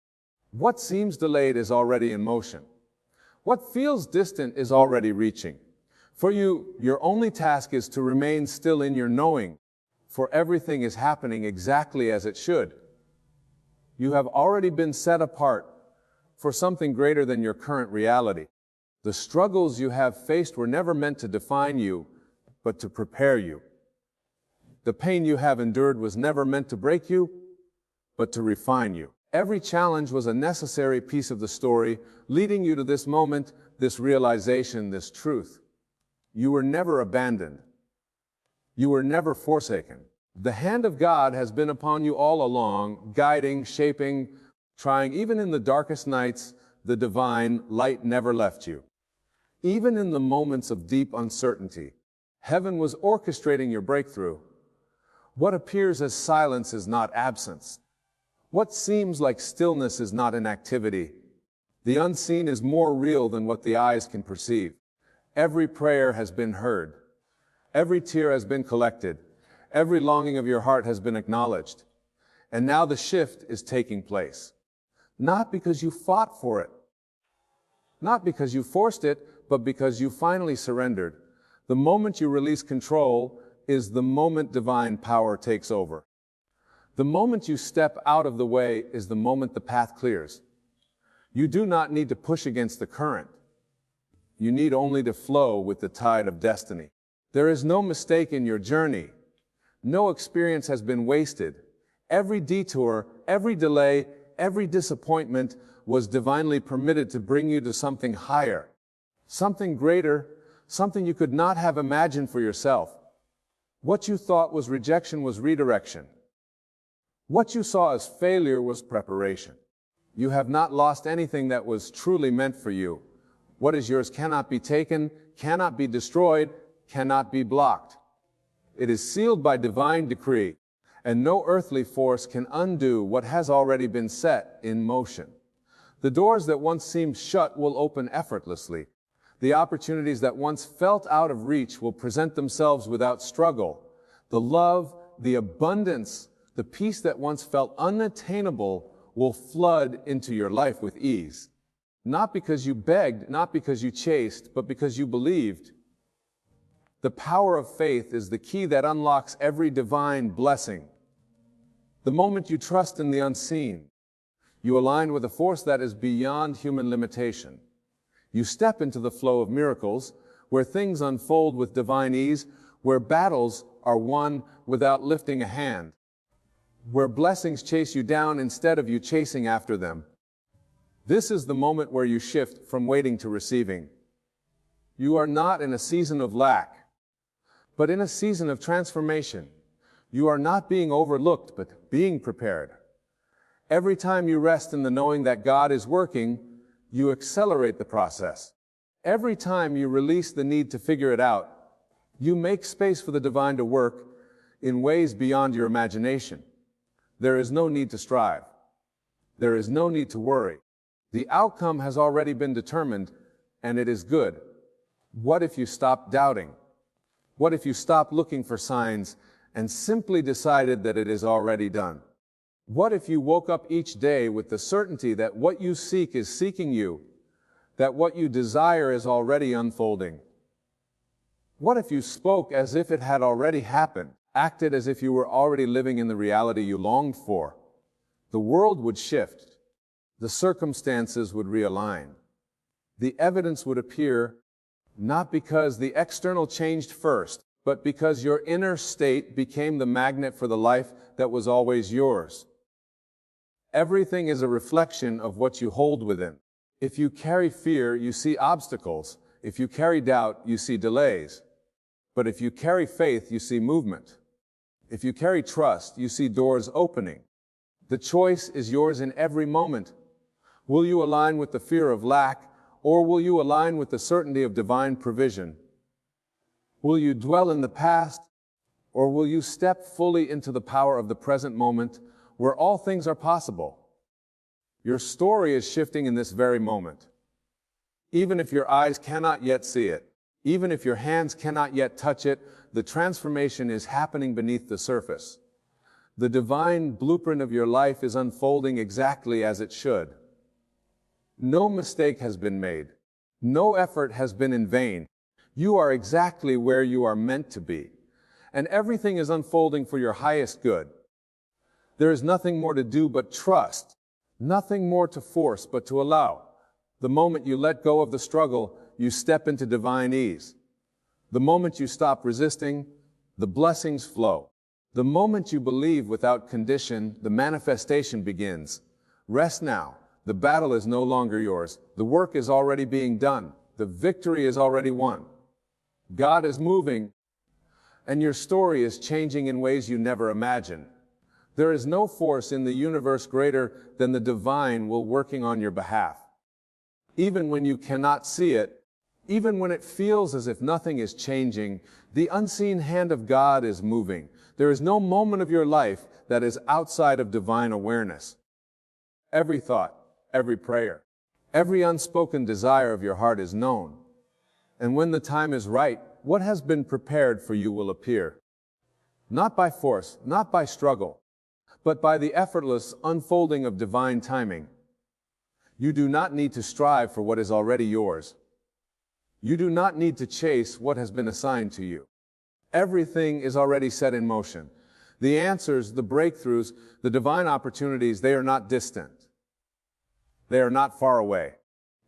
Speaker 1: What seems delayed is already in motion. What feels distant is already reaching. For you, your only task is to remain still in your knowing, for everything is happening exactly as it should. You have already been set apart for something greater than your current reality. The struggles you have faced were never meant to define you, but to prepare you. The pain you have endured was never meant to break you, but to refine you. Every challenge was a necessary piece of the story, leading you to this moment, this realization, this truth. You were never abandoned. You were never forsaken. The hand of God has been upon you all along, guiding, shaping, trying. Even in the darkest nights, the divine light never left you. Even in the moments of deep uncertainty, heaven was orchestrating your breakthrough. What appears as silence is not absence. What seems like stillness is not inactivity. The unseen is more real than what the eyes can perceive. Every prayer has been heard. Every tear has been collected. Every longing of your heart has been acknowledged. And now the shift is taking place. Not because you fought for it. Not because you forced it, but because you finally surrendered. The moment you release control is the moment divine power takes over. The moment you step out of the way is the moment the path clears. You do not need to push against the current. You need only to flow with the tide of destiny. There is no mistake in your journey. No experience has been wasted. Every detour, every delay, every disappointment was divinely permitted to bring you to something higher, something greater, something you could not have imagined for yourself. What you thought was rejection was redirection. What you saw as failure was preparation. You have not lost anything that was truly meant for you. What is yours cannot be taken, cannot be destroyed, cannot be blocked. It is sealed by divine decree, and no earthly force can undo what has already been set in motion. The doors that once seemed shut will open effortlessly. The opportunities that once felt out of reach will present themselves without struggle. The love, the abundance, the peace that once felt unattainable will flood into your life with ease. Not because you begged, not because you chased, but because you believed. The power of faith is the key that unlocks every divine blessing. The moment you trust in the unseen, you align with a force that is beyond human limitation. You step into the flow of miracles, where things unfold with divine ease, where battles are won without lifting a hand, where blessings chase you down instead of you chasing after them. This is the moment where you shift from waiting to receiving. You are not in a season of lack, but in a season of transformation. You are not being overlooked, but being prepared. Every time you rest in the knowing that God is working, you accelerate the process. Every time you release the need to figure it out, you make space for the divine to work in ways beyond your imagination. There is no need to strive. There is no need to worry. The outcome has already been determined, and it is good. What if you stopped doubting? What if you stopped looking for signs and simply decided that it is already done? What if you woke up each day with the certainty that what you seek is seeking you, that what you desire is already unfolding? What if you spoke as if it had already happened, acted as if you were already living in the reality you longed for? The world would shift. The circumstances would realign. The evidence would appear, not because the external changed first, but because your inner state became the magnet for the life that was always yours. Everything is a reflection of what you hold within. If you carry fear, you see obstacles. If you carry doubt, you see delays. But if you carry faith, you see movement. If you carry trust, you see doors opening. The choice is yours in every moment. Will you align with the fear of lack, or will you align with the certainty of divine provision? Will you dwell in the past, or will you step fully into the power of the present moment, where all things are possible? Your story is shifting in this very moment. Even if your eyes cannot yet see it, even if your hands cannot yet touch it, the transformation is happening beneath the surface. The divine blueprint of your life is unfolding exactly as it should. No mistake has been made. No effort has been in vain. You are exactly where you are meant to be, and everything is unfolding for your highest good. There is nothing more to do but trust, nothing more to force but to allow. The moment you let go of the struggle, you step into divine ease. The moment you stop resisting, the blessings flow. The moment you believe without condition, the manifestation begins. Rest now. The battle is no longer yours. The work is already being done. The victory is already won. God is moving, and your story is changing in ways you never imagined. There is no force in the universe greater than the divine will working on your behalf. Even when you cannot see it, even when it feels as if nothing is changing, the unseen hand of God is moving. There is no moment of your life that is outside of divine awareness. Every thought, every prayer, every unspoken desire of your heart is known. And when the time is right, what has been prepared for you will appear. Not by force, not by struggle, but by the effortless unfolding of divine timing. You do not need to strive for what is already yours. You do not need to chase what has been assigned to you. Everything is already set in motion. The answers, the breakthroughs, the divine opportunities, they are not distant. They are not far away.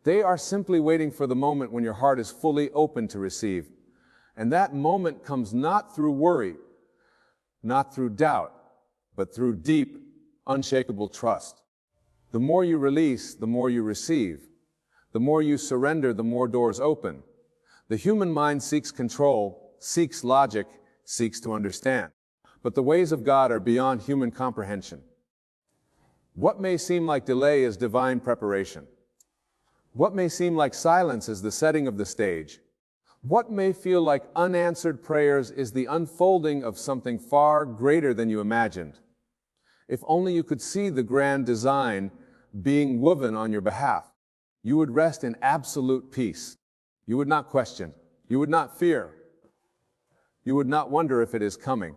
Speaker 1: They are simply waiting for the moment when your heart is fully open to receive. And that moment comes not through worry, not through doubt, but through deep, unshakable trust. The more you release, the more you receive. The more you surrender, the more doors open. The human mind seeks control, seeks logic, seeks to understand. But the ways of God are beyond human comprehension. What may seem like delay is divine preparation. What may seem like silence is the setting of the stage. What may feel like unanswered prayers is the unfolding of something far greater than you imagined. If only you could see the grand design being woven on your behalf, you would rest in absolute peace. You would not question. You would not fear. You would not wonder if it is coming.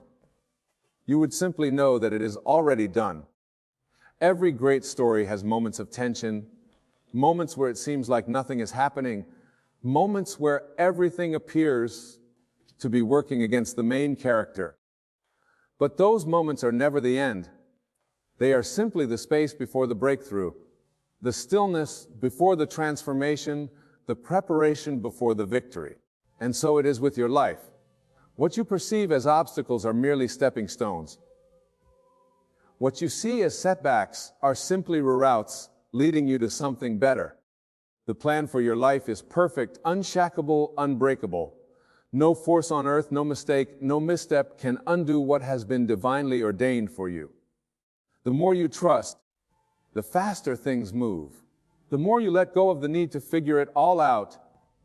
Speaker 1: You would simply know that it is already done. Every great story has moments of tension, moments where it seems like nothing is happening, moments where everything appears to be working against the main character. But those moments are never the end. They are simply the space before the breakthrough, the stillness before the transformation, the preparation before the victory. And so it is with your life. What you perceive as obstacles are merely stepping stones. What you see as setbacks are simply reroutes leading you to something better. The plan for your life is perfect, unshackable, unbreakable. No force on earth, no mistake, no misstep can undo what has been divinely ordained for you. The more you trust, the faster things move. The more you let go of the need to figure it all out,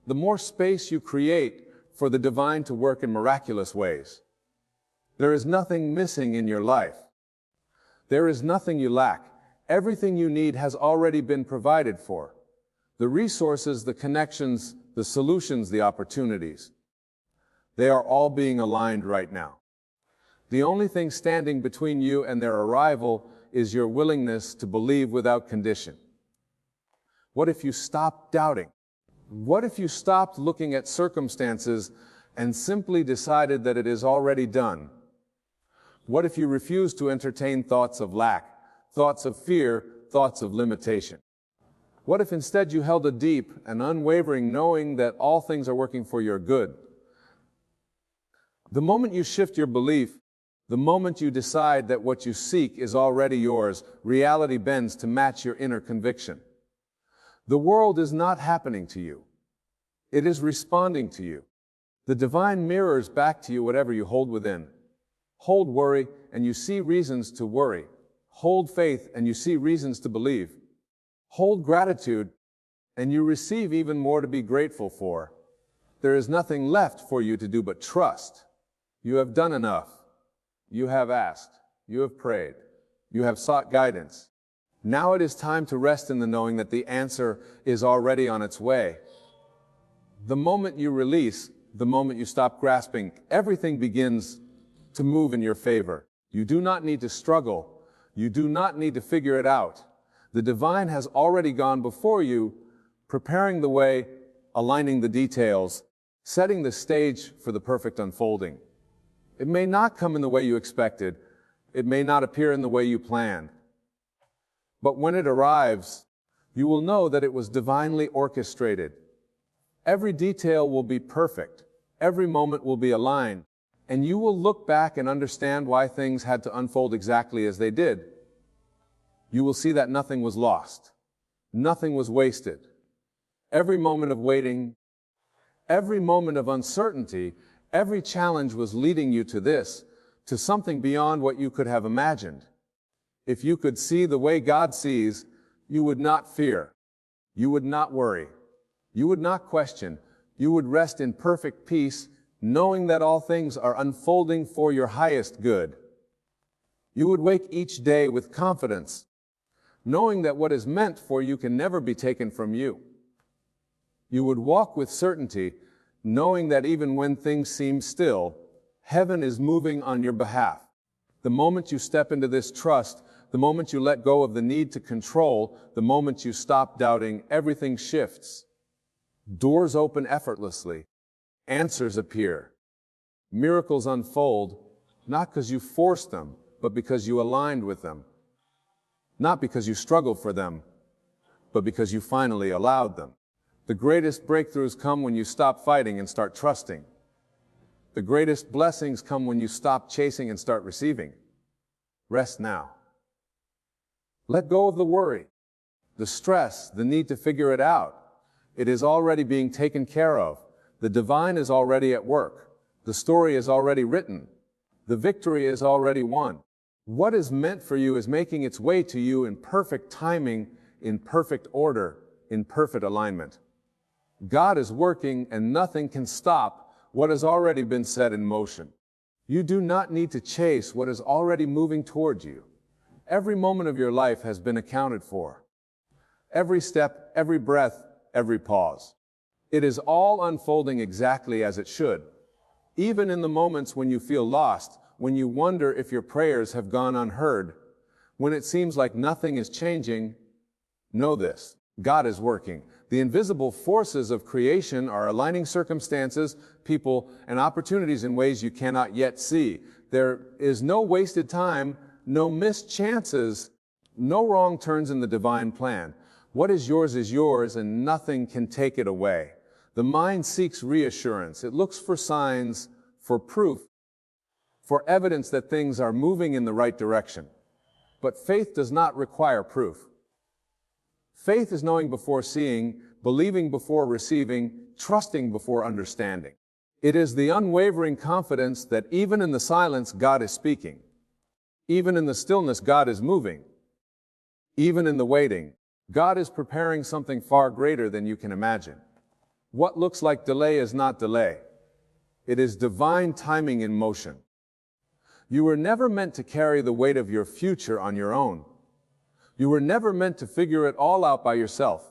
Speaker 1: the more space you create for the divine to work in miraculous ways. There is nothing missing in your life. There is nothing you lack. Everything you need has already been provided for. The resources, the connections, the solutions, the opportunities. They are all being aligned right now. The only thing standing between you and their arrival is your willingness to believe without condition. What if you stopped doubting? What if you stopped looking at circumstances and simply decided that it is already done? What if you refused to entertain thoughts of lack, thoughts of fear, thoughts of limitation? What if instead you held a deep and unwavering knowing that all things are working for your good? The moment you shift your belief, the moment you decide that what you seek is already yours, reality bends to match your inner conviction. The world is not happening to you. It is responding to you. The divine mirrors back to you whatever you hold within. Hold worry, and you see reasons to worry. Hold faith, and you see reasons to believe. Hold gratitude, and you receive even more to be grateful for. There is nothing left for you to do but trust. You have done enough. You have asked. You have prayed. You have sought guidance. Now it is time to rest in the knowing that the answer is already on its way. The moment you release, the moment you stop grasping, everything begins to move in your favor. You do not need to struggle. You do not need to figure it out. The divine has already gone before you, preparing the way, aligning the details, setting the stage for the perfect unfolding. It may not come in the way you expected. It may not appear in the way you planned. But when it arrives, you will know that it was divinely orchestrated. Every detail will be perfect. Every moment will be aligned. And you will look back and understand why things had to unfold exactly as they did. you will see that nothing was lost. Nothing was wasted. Every moment of waiting, every moment of uncertainty, every challenge was leading you to this, to something beyond what you could have imagined. If you could see the way God sees, you would not fear. You would not worry. You would not question. You would rest in perfect peace, knowing that all things are unfolding for your highest good. You would wake each day with confidence, knowing that what is meant for you can never be taken from you. You would walk with certainty, knowing that even when things seem still, heaven is moving on your behalf. The moment you step into this trust, the moment you let go of the need to control, the moment you stop doubting, everything shifts. Doors open effortlessly. Answers appear. Miracles unfold, not because you forced them, but because you aligned with them. Not because you struggled for them, but because you finally allowed them. The greatest breakthroughs come when you stop fighting and start trusting. The greatest blessings come when you stop chasing and start receiving. Rest now. Let go of the worry, the stress, the need to figure it out. It is already being taken care of. The divine is already at work. The story is already written. The victory is already won. What is meant for you is making its way to you in perfect timing, in perfect order, in perfect alignment. God is working, and nothing can stop what has already been set in motion. You do not need to chase what is already moving towards you. Every moment of your life has been accounted for. Every step, every breath, every pause. It is all unfolding exactly as it should. Even in the moments when you feel lost, when you wonder if your prayers have gone unheard, when it seems like nothing is changing, know this: God is working. The invisible forces of creation are aligning circumstances, people, and opportunities in ways you cannot yet see. There is no wasted time, no missed chances, no wrong turns in the divine plan. What is yours, and nothing can take it away. The mind seeks reassurance. It looks for signs, for proof, for evidence that things are moving in the right direction. But faith does not require proof. Faith is knowing before seeing, believing before receiving, trusting before understanding. It is the unwavering confidence that even in the silence, God is speaking. Even in the stillness, God is moving. Even in the waiting, God is preparing something far greater than you can imagine. What looks like delay is not delay. It is divine timing in motion. You were never meant to carry the weight of your future on your own. You were never meant to figure it all out by yourself.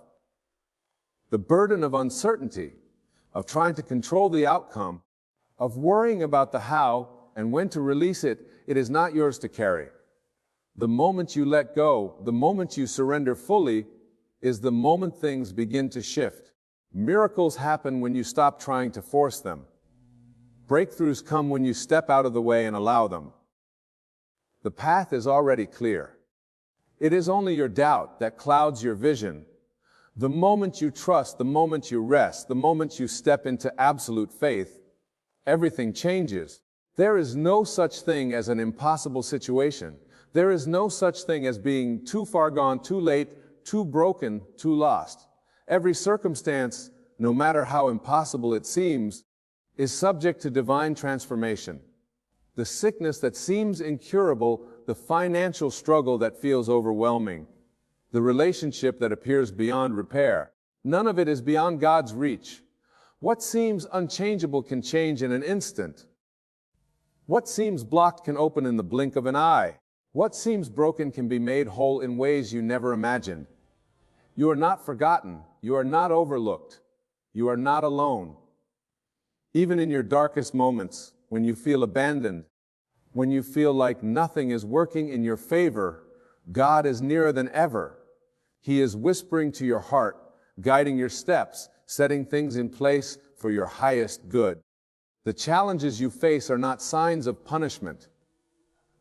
Speaker 1: The burden of uncertainty, of trying to control the outcome, of worrying about the how and when to release it, it is not yours to carry. The moment you let go, the moment you surrender fully, is the moment things begin to shift. Miracles happen when you stop trying to force them. Breakthroughs come when you step out of the way and allow them. The path is already clear. It is only your doubt that clouds your vision. The moment you trust, the moment you rest, the moment you step into absolute faith, everything changes. There is no such thing as an impossible situation. There is no such thing as being too far gone, too late, too broken, too lost. Every circumstance, no matter how impossible it seems, is subject to divine transformation. The sickness that seems incurable, the financial struggle that feels overwhelming, the relationship that appears beyond repair, none of it is beyond God's reach. What seems unchangeable can change in an instant. What seems blocked can open in the blink of an eye. What seems broken can be made whole in ways you never imagined. You are not forgotten. You are not overlooked. You are not alone. Even in your darkest moments, when you feel abandoned, when you feel like nothing is working in your favor, God is nearer than ever. He is whispering to your heart, guiding your steps, setting things in place for your highest good. The challenges you face are not signs of punishment.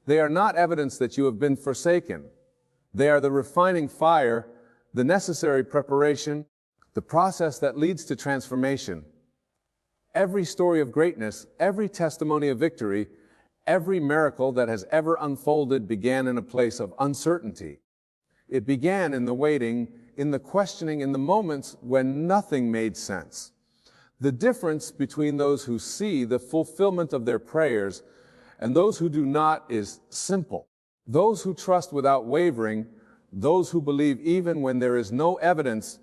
Speaker 1: They are not evidence that you have been forsaken. They are the refining fire, the necessary preparation, the process that leads to transformation. Every story of greatness, every testimony of victory, every miracle that has ever unfolded began in a place of uncertainty. It began in the waiting, in the questioning, in the moments when nothing made sense. The difference between those who see the fulfillment of their prayers and those who do not is simple. Those who trust without wavering, those who believe even when there is no evidence,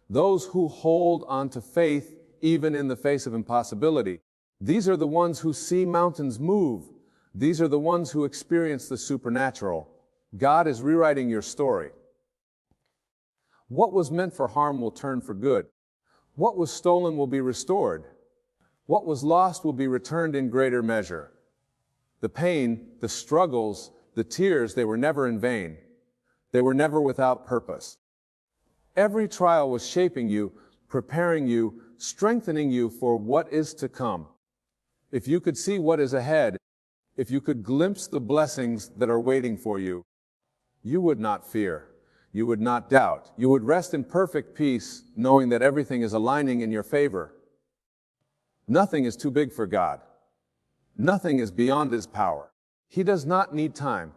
Speaker 1: those who hold on to faith even in the face of impossibility. These are the ones who see mountains move. These are the ones who experience the supernatural. God is rewriting your story. What was meant for harm will turn for good. What was stolen will be restored. What was lost will be returned in greater measure. The pain, the struggles, the tears, they were never in vain. They were never without purpose. Every trial was shaping you, preparing you, strengthening you for what is to come. If you could see what is ahead, if you could glimpse the blessings that are waiting for you, you would not fear. You would not doubt. You would rest in perfect peace, knowing that everything is aligning in your favor. Nothing is too big for God. Nothing is beyond His power. He does not need time.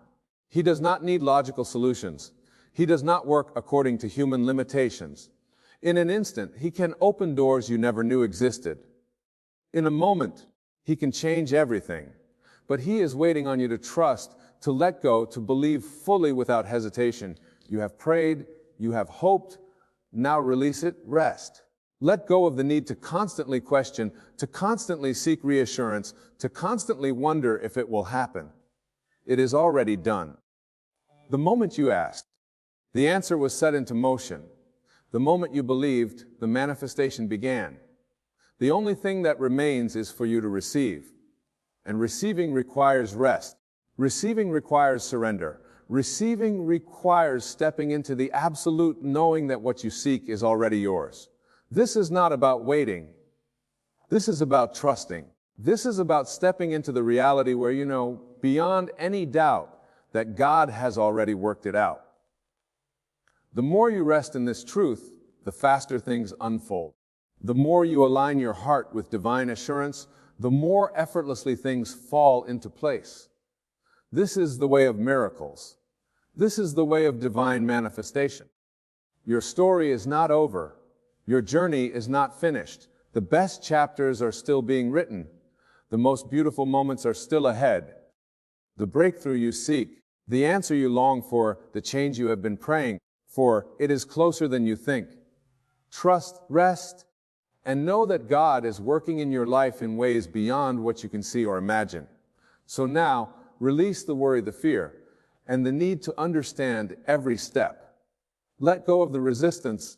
Speaker 1: He does not need logical solutions. He does not work according to human limitations. In an instant, He can open doors you never knew existed. In a moment, He can change everything. But He is waiting on you to trust, to let go, to believe fully without hesitation. You have prayed, you have hoped, now release it, rest. Let go of the need to constantly question, to constantly seek reassurance, to constantly wonder if it will happen. It is already done. The moment you asked, the answer was set into motion. The moment you believed, the manifestation began. The only thing that remains is for you to receive. And receiving requires rest. Receiving requires surrender. Receiving requires stepping into the absolute knowing that what you seek is already yours. This is not about waiting. This is about trusting. This is about stepping into the reality where you know beyond any doubt that God has already worked it out. The more you rest in this truth, the faster things unfold. The more you align your heart with divine assurance, the more effortlessly things fall into place. This is the way of miracles. This is the way of divine manifestation. Your story is not over. Your journey is not finished. The best chapters are still being written. The most beautiful moments are still ahead. The breakthrough you seek, the answer you long for, the change you have been praying for, it is closer than you think. Trust, rest, and know that God is working in your life in ways beyond what you can see or imagine. So now, release the worry, the fear, and the need to understand every step. Let go of the resistance,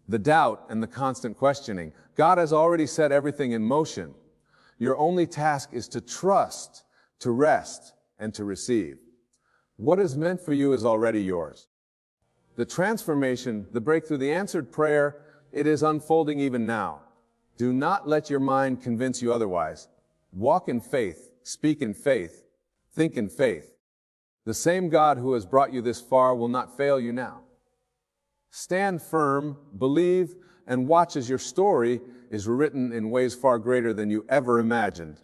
Speaker 1: the doubt, and the constant questioning. God has already set everything in motion. Your only task is to trust, to rest, and to receive. What is meant for you is already yours. The transformation, the breakthrough, the answered prayer, it is unfolding even now. Do not let your mind convince you otherwise. Walk in faith, speak in faith, think in faith. The same God who has brought you this far will not fail you now. Stand firm, believe, and watch as your story is written in ways far greater than you ever imagined.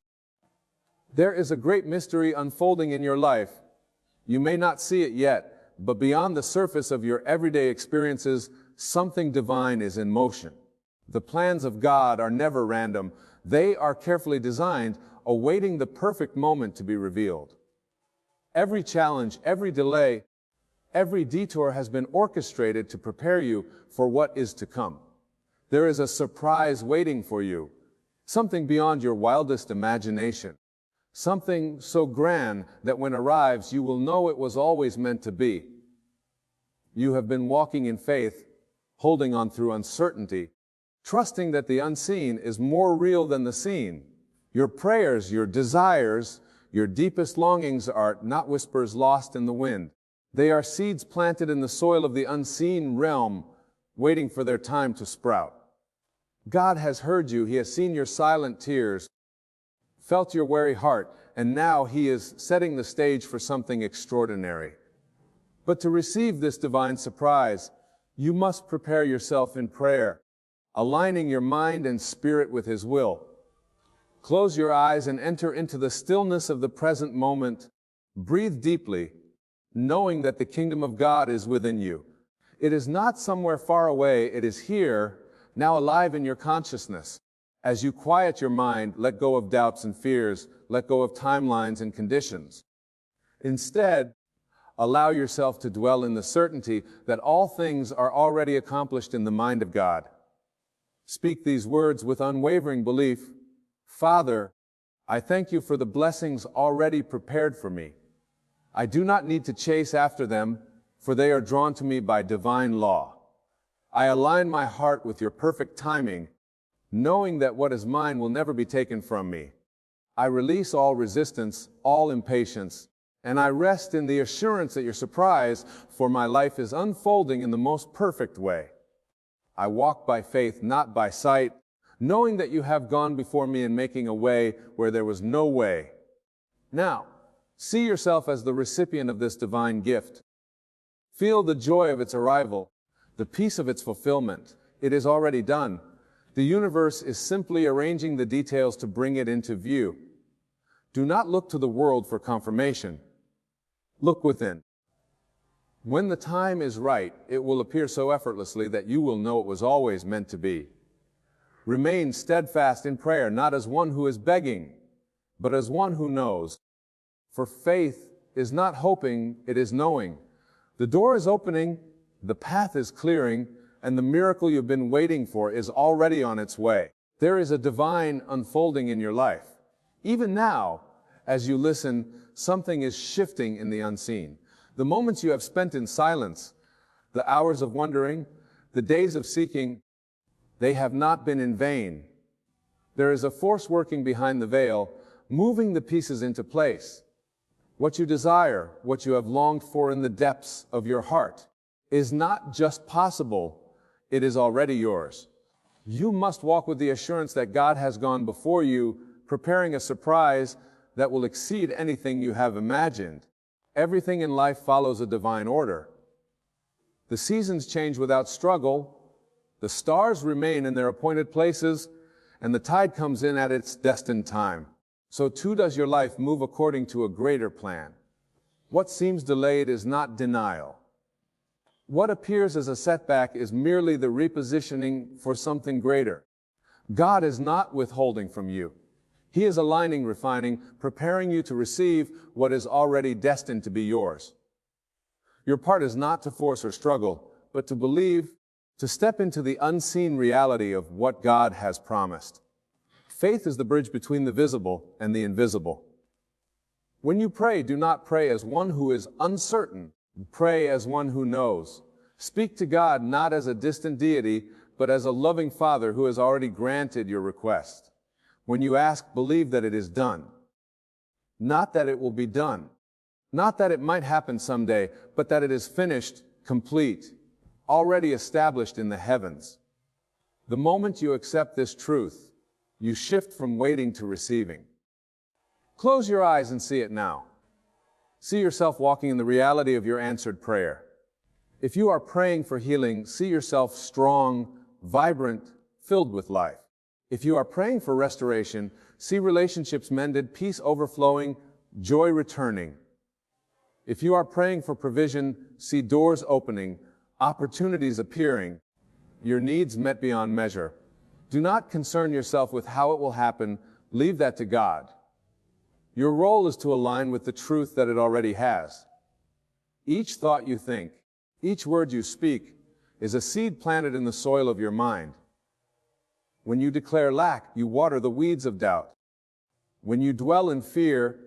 Speaker 1: There is a great mystery unfolding in your life. You may not see it yet, but beyond the surface of your everyday experiences, something divine is in motion. The plans of God are never random. They are carefully designed, awaiting the perfect moment to be revealed. Every challenge, every delay, every detour has been orchestrated to prepare you for what is to come. There is a surprise waiting for you, something beyond your wildest imagination, something so grand that when it arrives, you will know it was always meant to be. You have been walking in faith, holding on through uncertainty, trusting that the unseen is more real than the seen. Your prayers, your desires, your deepest longings are not whispers lost in the wind. They are seeds planted in the soil of the unseen realm, waiting for their time to sprout. God has heard you. He has seen your silent tears, felt your weary heart, and now He is setting the stage for something extraordinary. But to receive this divine surprise, you must prepare yourself in prayer, aligning your mind and spirit with His will. Close your eyes and enter into the stillness of the present moment. Breathe deeply, knowing that the kingdom of God is within you. It is not somewhere far away, it is here, now alive in your consciousness. As you quiet your mind, let go of doubts and fears, let go of timelines and conditions. Instead, allow yourself to dwell in the certainty that all things are already accomplished in the mind of God. Speak these words with unwavering belief. Father, I thank you for the blessings already prepared for me. I do not need to chase after them, for they are drawn to me by divine law. I align my heart with your perfect timing, knowing that what is mine will never be taken from me. I release all resistance, all impatience, and I rest in the assurance that your surprise for my life is unfolding in the most perfect way. I walk by faith, not by sight, knowing that you have gone before me in making a way where there was no way. Now, see yourself as the recipient of this divine gift. Feel the joy of its arrival, the peace of its fulfillment. It is already done. The universe is simply arranging the details to bring it into view. Do not look to the world for confirmation. Look within. When the time is right, it will appear so effortlessly that you will know it was always meant to be. Remain steadfast in prayer, not as one who is begging, but as one who knows. For faith is not hoping, it is knowing. The door is opening, the path is clearing, and the miracle you've been waiting for is already on its way. There is a divine unfolding in your life. Even now, as you listen, something is shifting in the unseen. The moments you have spent in silence, the hours of wondering, the days of seeking, they have not been in vain. There is a force working behind the veil, moving the pieces into place. What you desire, what you have longed for in the depths of your heart, is not just possible, it is already yours. You must walk with the assurance that God has gone before you, preparing a surprise that will exceed anything you have imagined. Everything in life follows a divine order. The seasons change without struggle, the stars remain in their appointed places, and the tide comes in at its destined time. So too does your life move according to a greater plan. What seems delayed is not denial. What appears as a setback is merely the repositioning for something greater. God is not withholding from you. He is aligning, refining, preparing you to receive what is already destined to be yours. Your part is not to force or struggle, but to believe, to step into the unseen reality of what God has promised. Faith is the bridge between the visible and the invisible. When you pray, do not pray as one who is uncertain. Pray as one who knows. Speak to God not as a distant deity, but as a loving Father who has already granted your request. When you ask, believe that it is done. Not that it will be done. Not that it might happen someday, but that it is finished, complete, already established in the heavens. The moment you accept this truth, you shift from waiting to receiving. Close your eyes and see it now. See yourself walking in the reality of your answered prayer. If you are praying for healing, see yourself strong, vibrant, filled with life. If you are praying for restoration, see relationships mended, peace overflowing, joy returning. If you are praying for provision, see doors opening, opportunities appearing, your needs met beyond measure. Do not concern yourself with how it will happen. Leave that to God. Your role is to align with the truth that it already has. Each thought you think, each word you speak, is a seed planted in the soil of your mind. When you declare lack, you water the weeds of doubt. When you dwell in fear,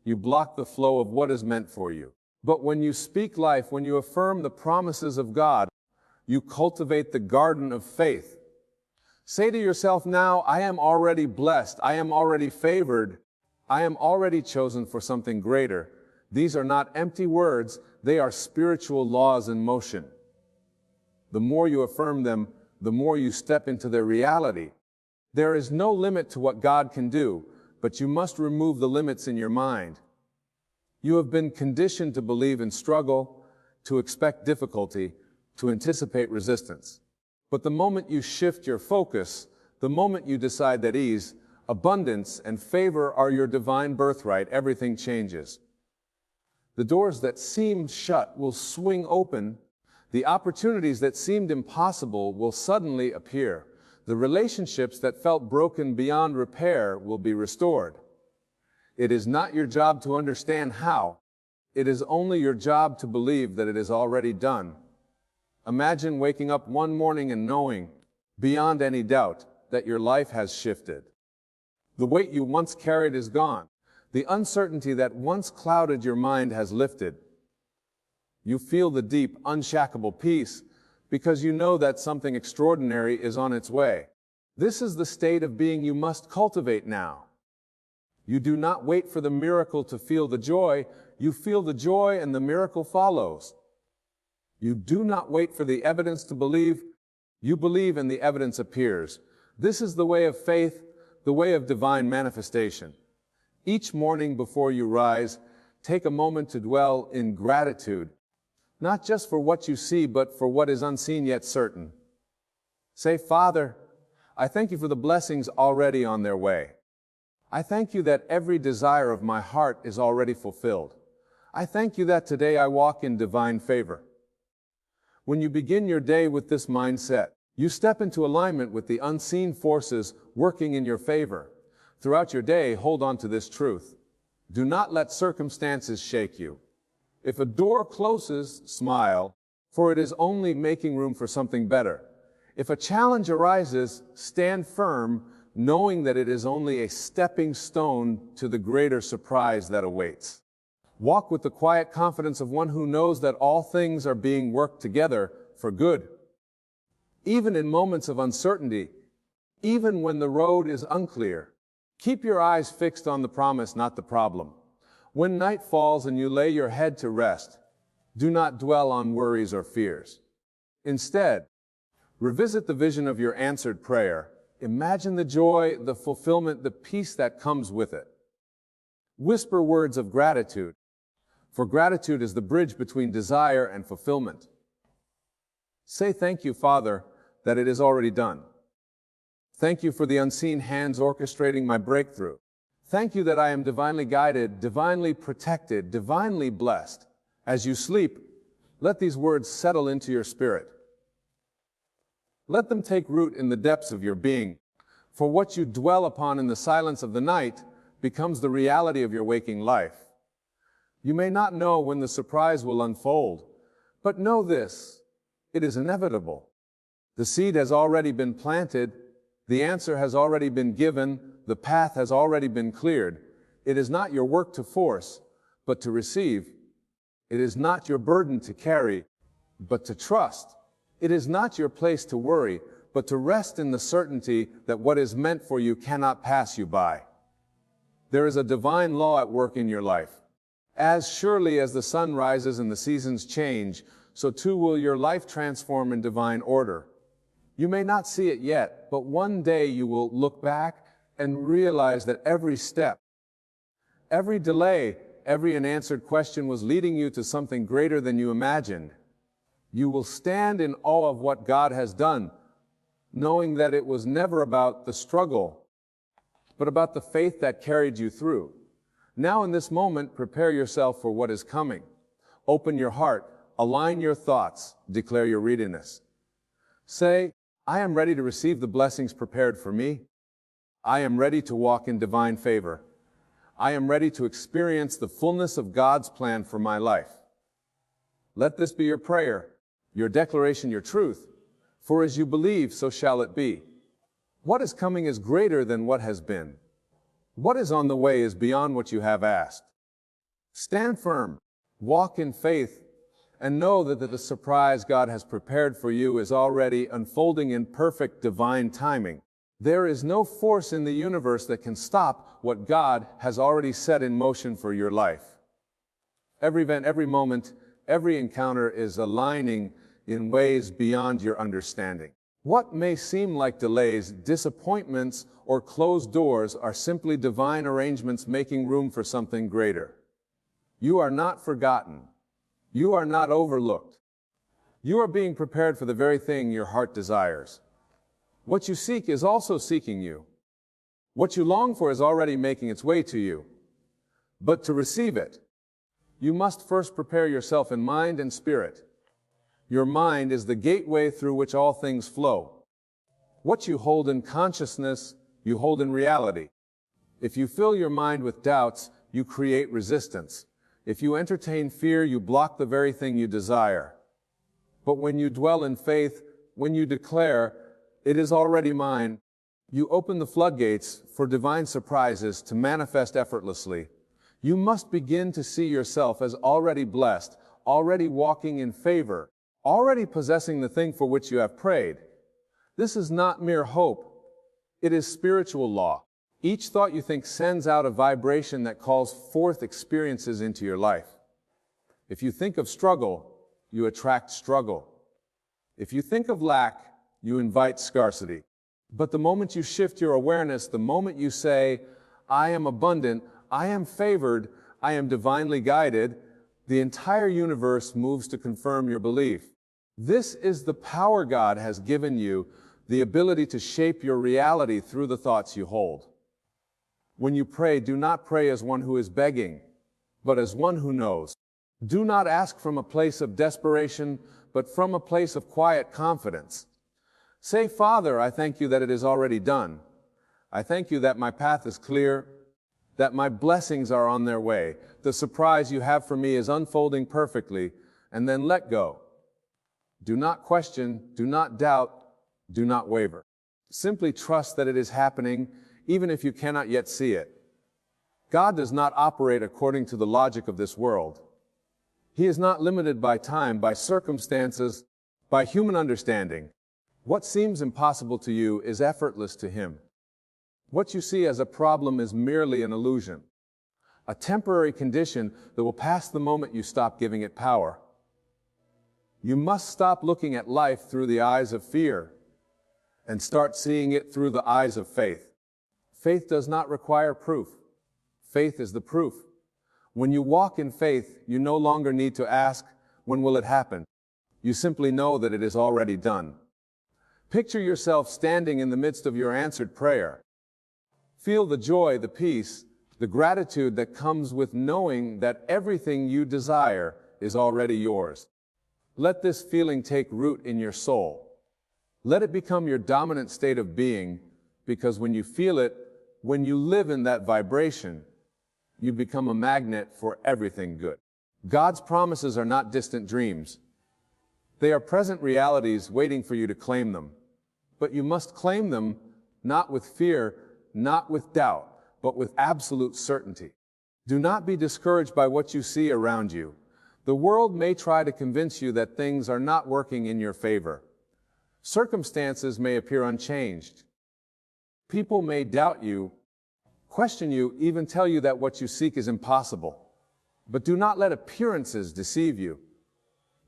Speaker 1: you block the flow of what is meant for you. But when you speak life, when you affirm the promises of God, you cultivate the garden of faith. Say to yourself now, I am already blessed, I am already favored, I am already chosen for something greater. These are not empty words, they are spiritual laws in motion. The more you affirm them, the more you step into their reality. There is no limit to what God can do, but you must remove the limits in your mind. You have been conditioned to believe in struggle, to expect difficulty, to anticipate resistance. But the moment you shift your focus, the moment you decide that ease, abundance, and favor are your divine birthright, everything changes. The doors that seemed shut will swing open, The opportunities that seemed impossible will suddenly appear. The relationships that felt broken beyond repair will be restored. It is not your job to understand how. It is only your job to believe that it is already done. Imagine waking up one morning and knowing, beyond any doubt, that your life has shifted. The weight you once carried is gone. The uncertainty that once clouded your mind has lifted. You feel the deep, unshakable peace because you know that something extraordinary is on its way. This is the state of being you must cultivate now. You do not wait for the miracle to feel the joy. You feel the joy and the miracle follows. You do not wait for the evidence to believe. You believe and the evidence appears. This is the way of faith, the way of divine manifestation. Each morning before you rise, take a moment to dwell in gratitude, not just for what you see, but for what is unseen yet certain. Say, Father, I thank you for the blessings already on their way. I thank you that every desire of my heart is already fulfilled. I thank you that today I walk in divine favor. When you begin your day with this mindset, you step into alignment with the unseen forces working in your favor. Throughout your day, hold on to this truth. Do not let circumstances shake you. If a door closes, smile, for it is only making room for something better. If a challenge arises, stand firm, knowing that it is only a stepping stone to the greater surprise that awaits. Walk with the quiet confidence of one who knows that all things are being worked together for good. Even in moments of uncertainty, even when the road is unclear, keep your eyes fixed on the promise, not the problem. When night falls and you lay your head to rest, do not dwell on worries or fears. Instead, revisit the vision of your answered prayer. Imagine the joy, the fulfillment, the peace that comes with it. Whisper words of gratitude, for gratitude is the bridge between desire and fulfillment. Say thank you, Father, that it is already done. Thank you for the unseen hands orchestrating my breakthrough. Thank you that I am divinely guided, divinely protected, divinely blessed. As you sleep, let these words settle into your spirit. Let them take root in the depths of your being, for what you dwell upon in the silence of the night becomes the reality of your waking life. You may not know when the surprise will unfold, but know this, it is inevitable. The seed has already been planted, the answer has already been given, the path has already been cleared. It is not your work to force, but to receive. It is not your burden to carry, but to trust. It is not your place to worry, but to rest in the certainty that what is meant for you cannot pass you by. There is a divine law at work in your life. As surely as the sun rises and the seasons change, so too will your life transform in divine order. You may not see it yet, but one day you will look back and realize that every step, every delay, every unanswered question was leading you to something greater than you imagined. You will stand in awe of what God has done, knowing that it was never about the struggle, but about the faith that carried you through. Now in this moment, prepare yourself for what is coming. Open your heart, align your thoughts, declare your readiness. Say, I am ready to receive the blessings prepared for me. I am ready to walk in divine favor. I am ready to experience the fullness of God's plan for my life. Let this be your prayer, your declaration, your truth. For as you believe, so shall it be. What is coming is greater than what has been. What is on the way is beyond what you have asked. Stand firm, walk in faith, and know that the surprise God has prepared for you is already unfolding in perfect divine timing. There is no force in the universe that can stop what God has already set in motion for your life. Every event, every moment, every encounter is aligning in ways beyond your understanding. What may seem like delays, disappointments, or closed doors are simply divine arrangements making room for something greater. You are not forgotten. You are not overlooked. You are being prepared for the very thing your heart desires. What you seek is also seeking you. What you long for is already making its way to you. But to receive it, you must first prepare yourself in mind and spirit. Your mind is the gateway through which all things flow. What you hold in consciousness, you hold in reality. If you fill your mind with doubts, you create resistance. If you entertain fear, you block the very thing you desire. But when you dwell in faith, when you declare, "It is already mine," you open the floodgates for divine surprises to manifest effortlessly. You must begin to see yourself as already blessed, already walking in favor, already possessing the thing for which you have prayed. This is not mere hope. It is spiritual law. Each thought you think sends out a vibration that calls forth experiences into your life. If you think of struggle, you attract struggle. If you think of lack, you invite scarcity. But the moment you shift your awareness, the moment you say, "I am abundant, I am favored, I am divinely guided," the entire universe moves to confirm your belief. This is the power God has given you, the ability to shape your reality through the thoughts you hold. When you pray, do not pray as one who is begging, but as one who knows. Do not ask from a place of desperation, but from a place of quiet confidence. Say, "Father, I thank you that it is already done. I thank you that my path is clear, that my blessings are on their way. The surprise you have for me is unfolding perfectly," and then let go. Do not question, do not doubt, do not waver. Simply trust that it is happening, even if you cannot yet see it. God does not operate according to the logic of this world. He is not limited by time, by circumstances, by human understanding. What seems impossible to you is effortless to Him. What you see as a problem is merely an illusion, a temporary condition that will pass the moment you stop giving it power. You must stop looking at life through the eyes of fear and start seeing it through the eyes of faith. Faith does not require proof. Faith is the proof. When you walk in faith, you no longer need to ask, "When will it happen?" You simply know that it is already done. Picture yourself standing in the midst of your answered prayer. Feel the joy, the peace, the gratitude that comes with knowing that everything you desire is already yours. Let this feeling take root in your soul. Let it become your dominant state of being, because when you feel it, when you live in that vibration, you become a magnet for everything good. God's promises are not distant dreams. They are present realities waiting for you to claim them. But you must claim them not with fear, not with doubt, but with absolute certainty. Do not be discouraged by what you see around you. The world may try to convince you that things are not working in your favor. Circumstances may appear unchanged. People may doubt you, question you, even tell you that what you seek is impossible. But do not let appearances deceive you.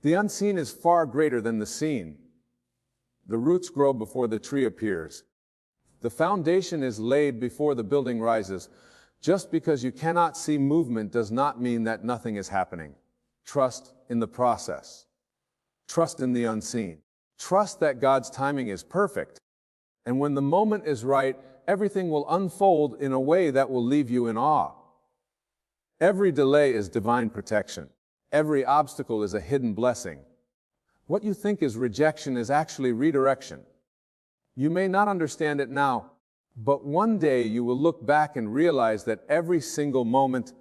Speaker 1: The unseen is far greater than the seen. The roots grow before the tree appears. The foundation is laid before the building rises. Just because you cannot see movement does not mean that nothing is happening. Trust in the process. Trust in the unseen. Trust that God's timing is perfect. And when the moment is right, everything will unfold in a way that will leave you in awe. Every delay is divine protection. Every obstacle is a hidden blessing. What you think is rejection is actually redirection. You may not understand it now, but one day you will look back and realize that every single moment,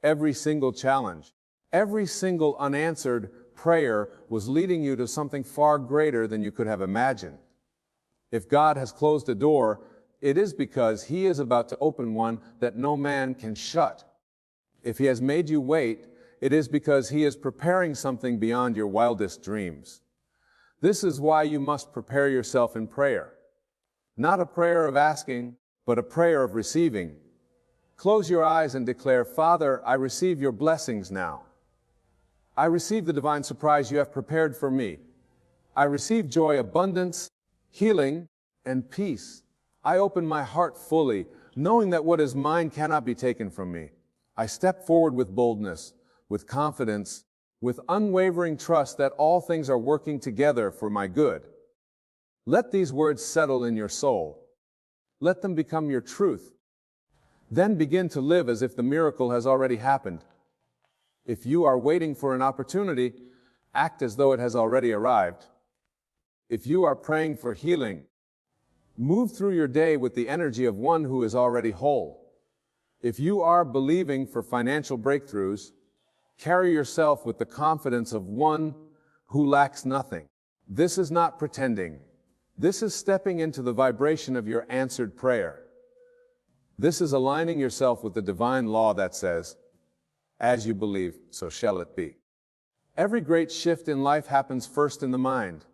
Speaker 1: every single challenge, every single unanswered prayer was leading you to something far greater than you could have imagined. If God has closed a door, it is because He is about to open one that no man can shut. If He has made you wait, it is because He is preparing something beyond your wildest dreams. This is why you must prepare yourself in prayer. Not a prayer of asking, but a prayer of receiving. Close your eyes and declare, "Father, I receive your blessings now. I receive the divine surprise you have prepared for me. I receive joy, abundance, healing, and peace. I open my heart fully, knowing that what is mine cannot be taken from me. I step forward with boldness, with confidence, with unwavering trust that all things are working together for my good." Let these words settle in your soul. Let them become your truth. Then begin to live as if the miracle has already happened. If you are waiting for an opportunity, Act as though it has already arrived. If you are praying for healing, move through your day with the energy of one who is already whole. If you are believing for financial breakthroughs, carry yourself with the confidence of one who lacks nothing. This is not pretending. This is stepping into the vibration of your answered prayer. This is aligning yourself with the divine law that says, as you believe, so shall it be. Every great shift in life happens first in the mind.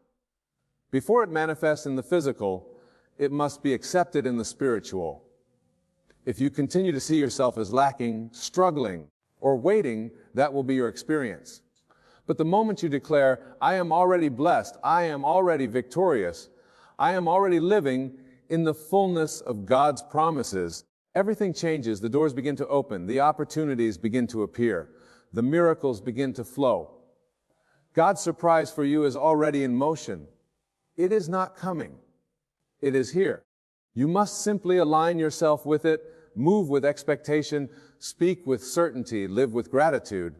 Speaker 1: Before it manifests in the physical, it must be accepted in the spiritual. If you continue to see yourself as lacking, struggling, or waiting, that will be your experience. But the moment you declare, I am already blessed, I am already victorious, I am already living in the fullness of God's promises, everything changes, the doors begin to open, the opportunities begin to appear, the miracles begin to flow. God's surprise for you is already in motion. It is not coming. It is here. You must simply align yourself with it, move with expectation, speak with certainty, live with gratitude.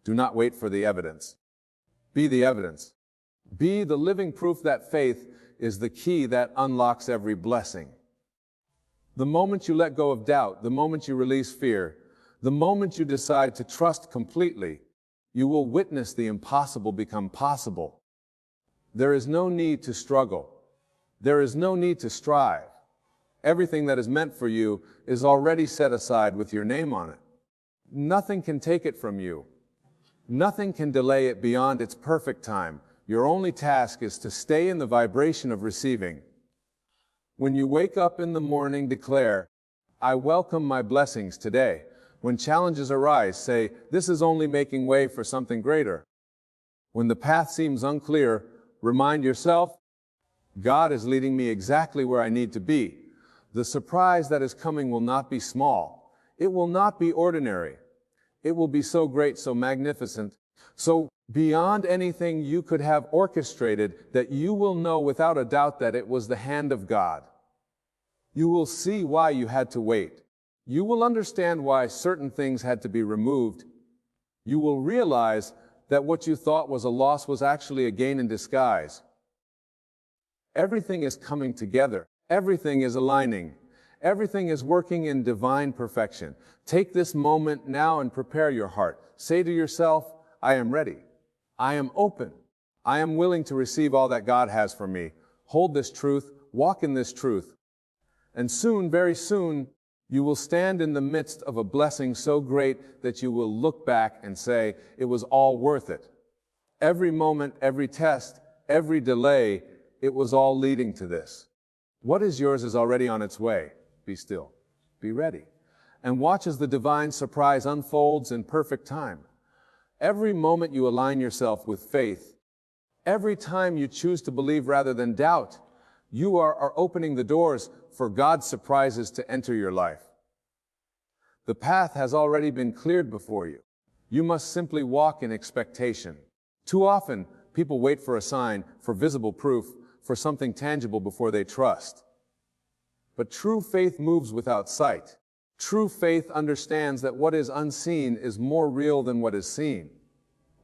Speaker 1: Do not wait for the evidence. Be the evidence. Be the living proof that faith is the key that unlocks every blessing. The moment you let go of doubt, the moment you release fear, the moment you decide to trust completely, you will witness the impossible become possible. There is no need to struggle. There is no need to strive. Everything that is meant for you is already set aside with your name on it. Nothing can take it from you. Nothing can delay it beyond its perfect time. Your only task is to stay in the vibration of receiving. When you wake up in the morning, declare, I welcome my blessings today. When challenges arise, say, this is only making way for something greater. When the path seems unclear, remind yourself, God is leading me exactly where I need to be. The surprise that is coming will not be small. It will not be ordinary. It will be so great, so magnificent, so beyond anything you could have orchestrated, that you will know without a doubt that it was the hand of God. You will see why you had to wait. You will understand why certain things had to be removed. You will realize that what you thought was a loss was actually a gain in disguise. Everything is coming together. Everything is aligning. Everything is working in divine perfection. Take this moment now and prepare your heart. Say to yourself, I am ready. I am open. I am willing to receive all that God has for me. Hold this truth. Walk in this truth. And soon, very soon, you will stand in the midst of a blessing so great that you will look back and say, it was all worth it. Every moment, every test, every delay, it was all leading to this. What is yours is already on its way. Be still. Be ready. And watch as the divine surprise unfolds in perfect time. Every moment you align yourself with faith, every time you choose to believe rather than doubt, you are opening the doors for God's surprises to enter your life. The path has already been cleared before you. You must simply walk in expectation. Too often, people wait for a sign, for visible proof, for something tangible before they trust. But true faith moves without sight. True faith understands that what is unseen is more real than what is seen.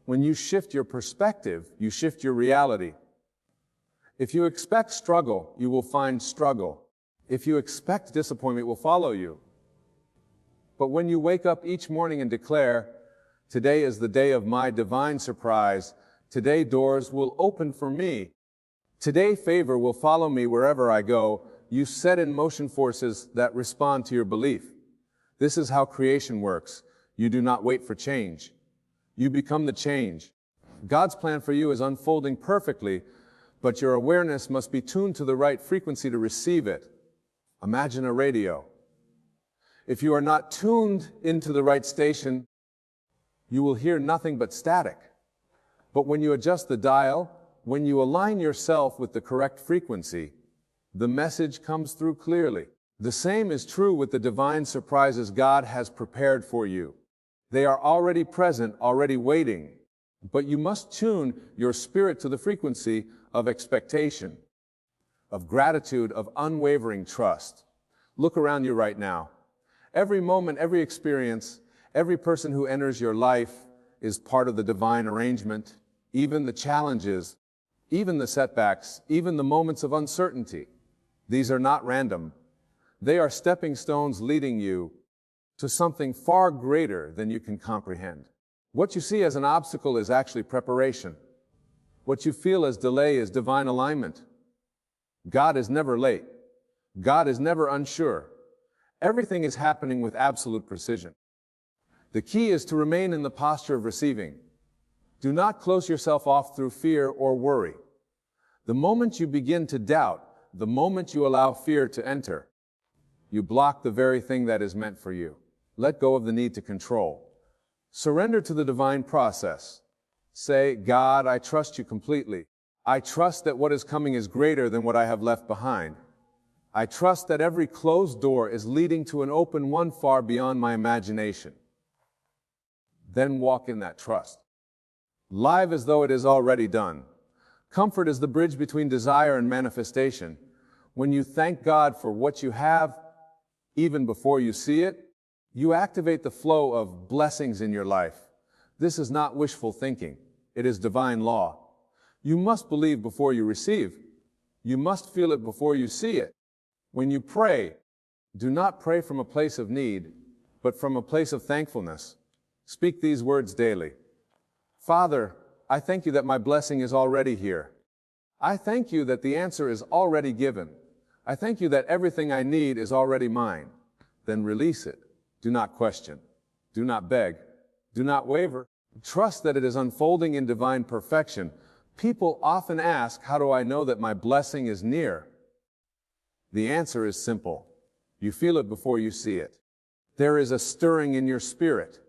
Speaker 1: When you shift your perspective, you shift your reality. If you expect struggle, you will find struggle. If you expect disappointment, it will follow you. But when you wake up each morning and declare, today is the day of my divine surprise, today doors will open for me, today favor will follow me wherever I go, you set in motion forces that respond to your belief. This is how creation works. You do not wait for change. You become the change. God's plan for you is unfolding perfectly, but your awareness must be tuned to the right frequency to receive it. Imagine a radio. If you are not tuned into the right station, you will hear nothing but static. But when you adjust the dial, when you align yourself with the correct frequency, the message comes through clearly. The same is true with the divine surprises God has prepared for you. They are already present, already waiting, but you must tune your spirit to the frequency of expectation, of gratitude, of unwavering trust. Look around you right now. Every moment, every experience, every person who enters your life is part of the divine arrangement. even the challenges, even the setbacks, even the moments of uncertainty. These are not random. They are stepping stones leading you to something far greater than you can comprehend. What you see as an obstacle is actually preparation. What you feel as delay is divine alignment. God is never late. God is never unsure. Everything is happening with absolute precision. The key is to remain in the posture of receiving. Do not close yourself off through fear or worry. The moment you begin to doubt, the moment you allow fear to enter, you block the very thing that is meant for you. Let go of the need to control. Surrender to the divine process. Say, God, I trust you completely. I trust that what is coming is greater than what I have left behind. I trust that every closed door is leading to an open one far beyond my imagination. Then walk in that trust. Live as though it is already done. Comfort is the bridge between desire and manifestation. When you thank God for what you have, even before you see it, you activate the flow of blessings in your life. This is not wishful thinking. It is divine law. You must believe before you receive. You must feel it before you see it. When you pray, do not pray from a place of need, but from a place of thankfulness. Speak these words daily. Father, I thank you that my blessing is already here. I thank you that the answer is already given. I thank you that everything I need is already mine. Then release it. Do not question. Do not beg. Do not waver. Trust that it is unfolding in divine perfection. People often ask, how do I know that my blessing is near? The answer is simple. You feel it before you see it. There is a stirring in your spirit.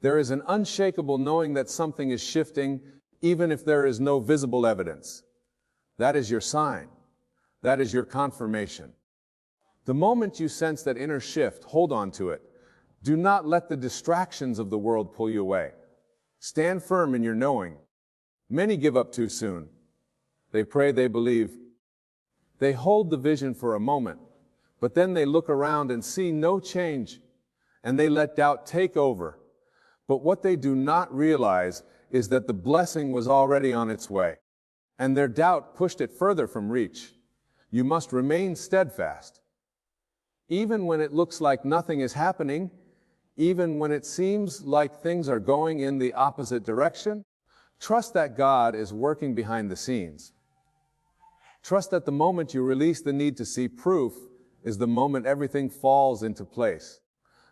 Speaker 1: There is an unshakable knowing that something is shifting, even if there is no visible evidence. That is your sign. That is your confirmation. The moment you sense that inner shift, hold on to it. Do not let the distractions of the world pull you away. Stand firm in your knowing. Many give up too soon. They pray, they believe. They hold the vision for a moment, but then they look around and see no change, and they let doubt take over. But what they do not realize is that the blessing was already on its way, and their doubt pushed it further from reach. You must remain steadfast. Even when it looks like nothing is happening, even when it seems like things are going in the opposite direction, trust that God is working behind the scenes. Trust that the moment you release the need to see proof is the moment everything falls into place.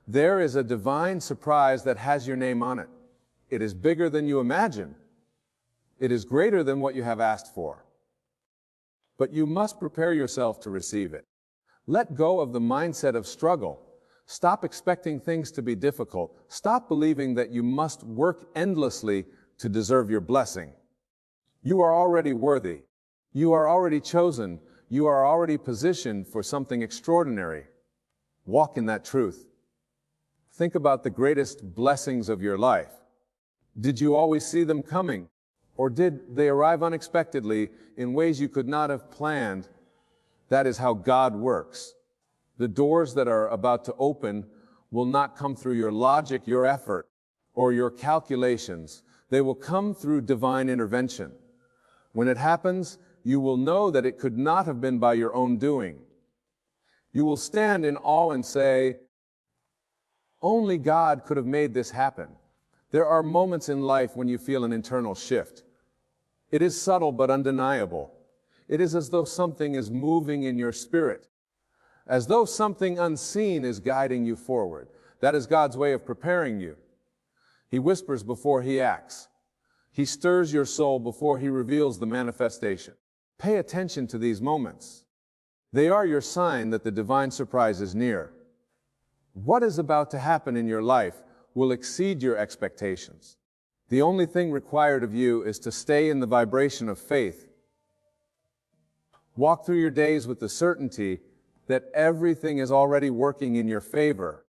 Speaker 1: There is a divine surprise that has your name on it. It is bigger than you imagine. It is greater than what you have asked for. But you must prepare yourself to receive it. Let go of the mindset of struggle. Stop expecting things to be difficult. Stop believing that you must work endlessly to deserve your blessing. You are already worthy. You are already chosen. You are already positioned for something extraordinary. Walk in that truth. Think about the greatest blessings of your life. Did you always see them coming? Or did they arrive unexpectedly in ways you could not have planned? That is how God works. The doors that are about to open will not come through your logic, your effort, or your calculations. They will come through divine intervention. When it happens, you will know that it could not have been by your own doing. You will stand in awe and say, only God could have made this happen. There are moments in life when you feel an internal shift. It is subtle but undeniable. It is as though something is moving in your spirit, as though something unseen is guiding you forward. That is God's way of preparing you. He whispers before He acts. He stirs your soul before He reveals the manifestation. Pay attention to these moments. They are your sign that the divine surprise is near. What is about to happen in your life will exceed your expectations. The only thing required of you is to stay in the vibration of faith. Walk through your days with the certainty that everything is already working in your favor.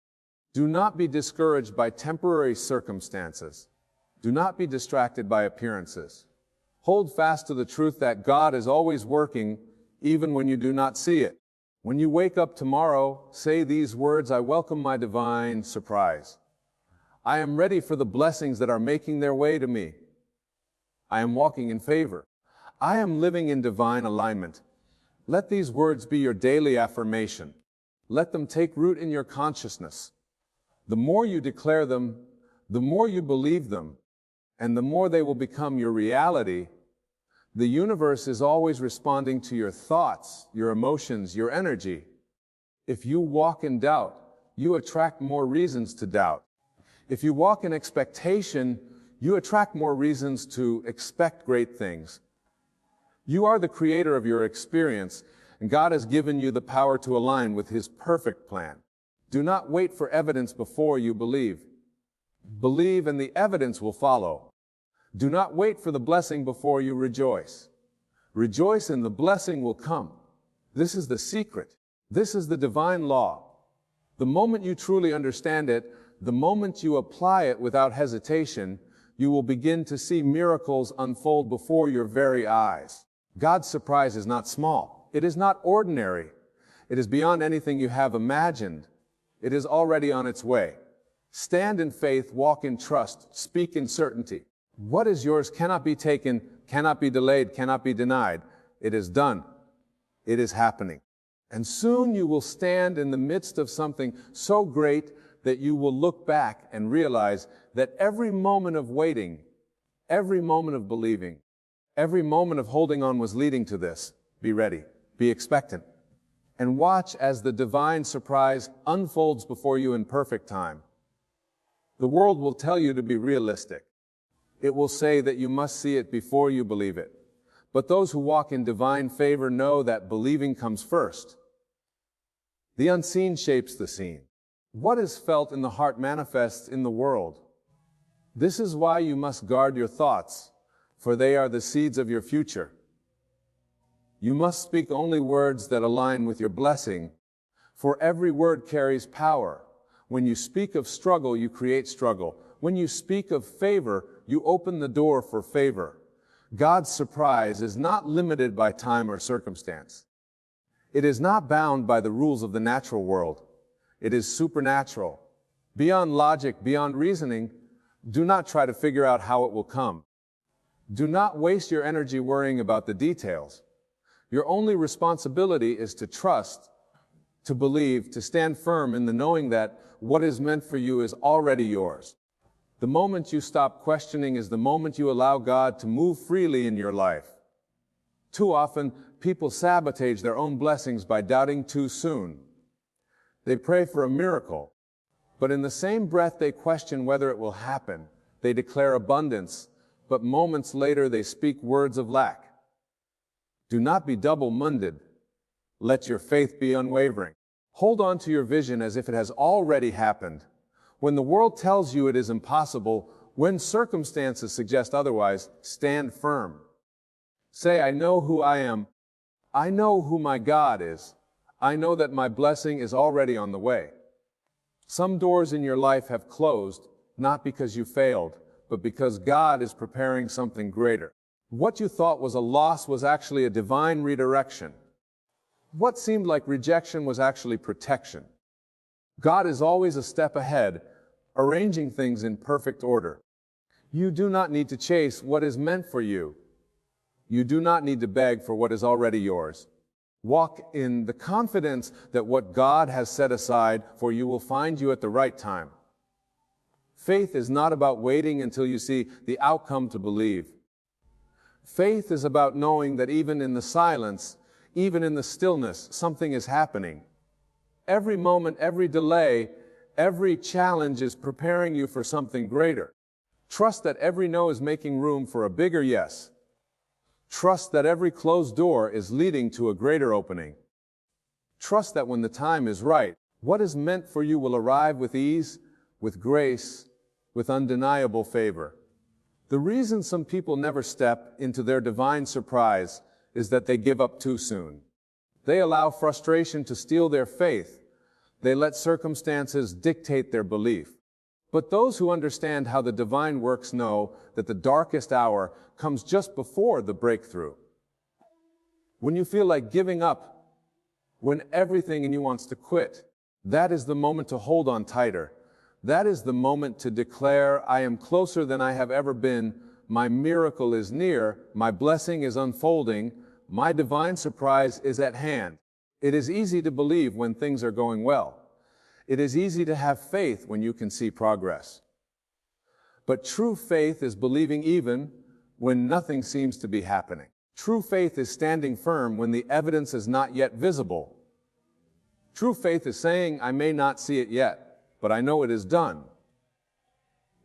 Speaker 1: Do not be discouraged by temporary circumstances. Do not be distracted by appearances. Hold fast to the truth that God is always working, even when you do not see it. When you wake up tomorrow, say these words, I welcome my divine surprise. I am ready for the blessings that are making their way to me. I am walking in favor. I am living in divine alignment. Let these words be your daily affirmation. Let them take root in your consciousness. The more you declare them, the more you believe them, and the more they will become your reality. The universe is always responding to your thoughts, your emotions, your energy. If you walk in doubt, you attract more reasons to doubt. If you walk in expectation, you attract more reasons to expect great things. You are the creator of your experience, and God has given you the power to align with His perfect plan. Do not wait for evidence before you believe. Believe and the evidence will follow. Do not wait for the blessing before you rejoice. Rejoice and the blessing will come. This is the secret. This is the divine law. The moment you truly understand it, the moment you apply it without hesitation, you will begin to see miracles unfold before your very eyes. God's surprise is not small. It is not ordinary. It is beyond anything you have imagined. It is already on its way. Stand in faith, walk in trust, speak in certainty. What is yours cannot be taken, cannot be delayed, cannot be denied. It is done. It is happening. And soon you will stand in the midst of something so great that you will look back and realize that every moment of waiting, every moment of believing, every moment of holding on was leading to this. Be ready. Be expectant. And watch as the divine surprise unfolds before you in perfect time. The world will tell you to be realistic. It will say that you must see it before you believe it. But those who walk in divine favor know that believing comes first. The unseen shapes the seen. What is felt in the heart manifests in the world. This is why you must guard your thoughts, for they are the seeds of your future. You must speak only words that align with your blessing, for every word carries power. When you speak of struggle, you create struggle. When you speak of favor, you open the door for favor. God's surprise is not limited by time or circumstance. It is not bound by the rules of the natural world. It is supernatural. Beyond logic, beyond reasoning, do not try to figure out how it will come. Do not waste your energy worrying about the details. Your only responsibility is to trust, to believe, to stand firm in the knowing that what is meant for you is already yours. The moment you stop questioning is the moment you allow God to move freely in your life. Too often, people sabotage their own blessings by doubting too soon. They pray for a miracle, but in the same breath they question whether it will happen. They declare abundance, but moments later they speak words of lack. Do not be double-minded. Let your faith be unwavering. Hold on to your vision as if it has already happened. When the world tells you it is impossible, when circumstances suggest otherwise, stand firm. Say, I know who I am. I know who my God is. I know that my blessing is already on the way. Some doors in your life have closed, not because you failed, but because God is preparing something greater. What you thought was a loss was actually a divine redirection. What seemed like rejection was actually protection. God is always a step ahead, arranging things in perfect order. You do not need to chase what is meant for you. You do not need to beg for what is already yours. Walk in the confidence that what God has set aside for you will find you at the right time. Faith is not about waiting until you see the outcome to believe. Faith is about knowing that even in the silence, even in the stillness, something is happening. Every moment, every delay, every challenge is preparing you for something greater. Trust that every no is making room for a bigger yes. Trust that every closed door is leading to a greater opening. Trust that when the time is right, what is meant for you will arrive with ease, with grace, with undeniable favor. The reason some people never step into their divine surprise is that they give up too soon. They allow frustration to steal their faith. They let circumstances dictate their belief. But those who understand how the divine works know that the darkest hour comes just before the breakthrough. When you feel like giving up, when everything in you wants to quit, that is the moment to hold on tighter. That is the moment to declare, I am closer than I have ever been. my miracle is near, my blessing is unfolding, my divine surprise is at hand. It is easy to believe when things are going well. It is easy to have faith when you can see progress. But true faith is believing even when nothing seems to be happening. True faith is standing firm when the evidence is not yet visible. True faith is saying, I may not see it yet, but I know it is done.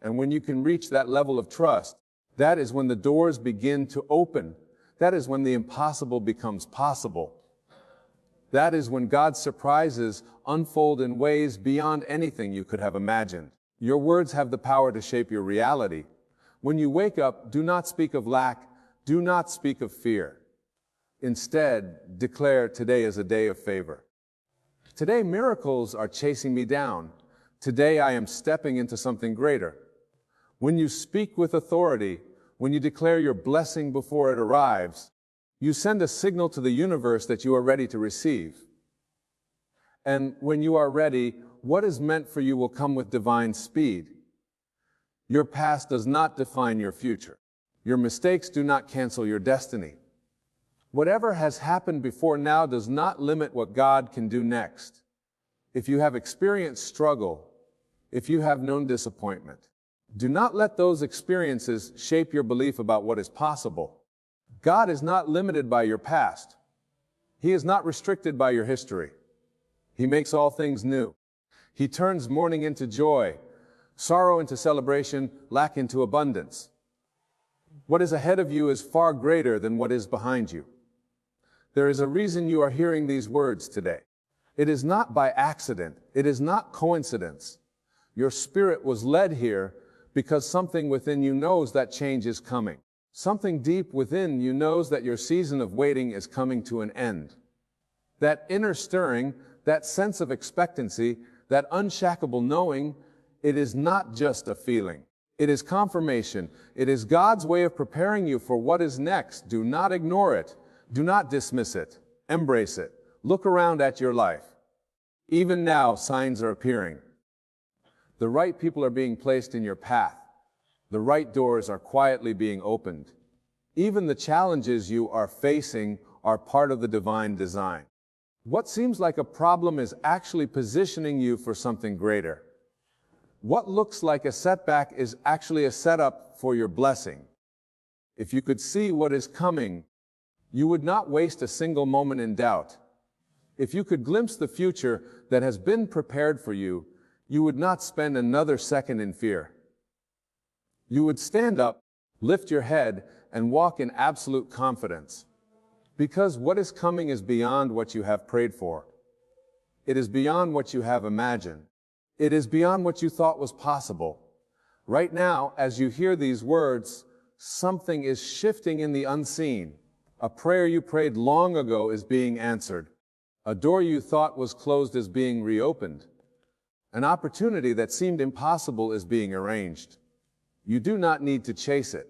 Speaker 1: And when you can reach that level of trust, that is when the doors begin to open. That is when the impossible becomes possible. That is when God's surprises unfold in ways beyond anything you could have imagined. Your words have the power to shape your reality. When you wake up, do not speak of lack, do not speak of fear. Instead, declare today is a day of favor. Today, miracles are chasing me down. Today, I am stepping into something greater. When you speak with authority, when you declare your blessing before it arrives, you send a signal to the universe that you are ready to receive. And when you are ready, what is meant for you will come with divine speed. Your past does not define your future. Your mistakes do not cancel your destiny. Whatever has happened before now does not limit what God can do next. If you have experienced struggle, if you have known disappointment, do not let those experiences shape your belief about what is possible. God is not limited by your past. He is not restricted by your history. He makes all things new. He turns mourning into joy, sorrow into celebration, lack into abundance. What is ahead of you is far greater than what is behind you. There is a reason you are hearing these words today. It is not by accident. It is not coincidence. Your spirit was led here because something within you knows that change is coming. Something deep within you knows that your season of waiting is coming to an end. That inner stirring, that sense of expectancy, that unshackable knowing, it is not just a feeling. It is confirmation. It is God's way of preparing you for what is next. Do not ignore it. Do not dismiss it. Embrace it. Look around at your life. Even now, signs are appearing. The right people are being placed in your path. The right doors are quietly being opened. Even the challenges you are facing are part of the divine design. What seems like a problem is actually positioning you for something greater. What looks like a setback is actually a setup for your blessing. If you could see what is coming, you would not waste a single moment in doubt. If you could glimpse the future that has been prepared for you, you would not spend another second in fear. You would stand up, lift your head, and walk in absolute confidence. Because what is coming is beyond what you have prayed for. It is beyond what you have imagined. It is beyond what you thought was possible. Right now, as you hear these words, something is shifting in the unseen. A prayer you prayed long ago is being answered. A door you thought was closed is being reopened. An opportunity that seemed impossible is being arranged. You do not need to chase it.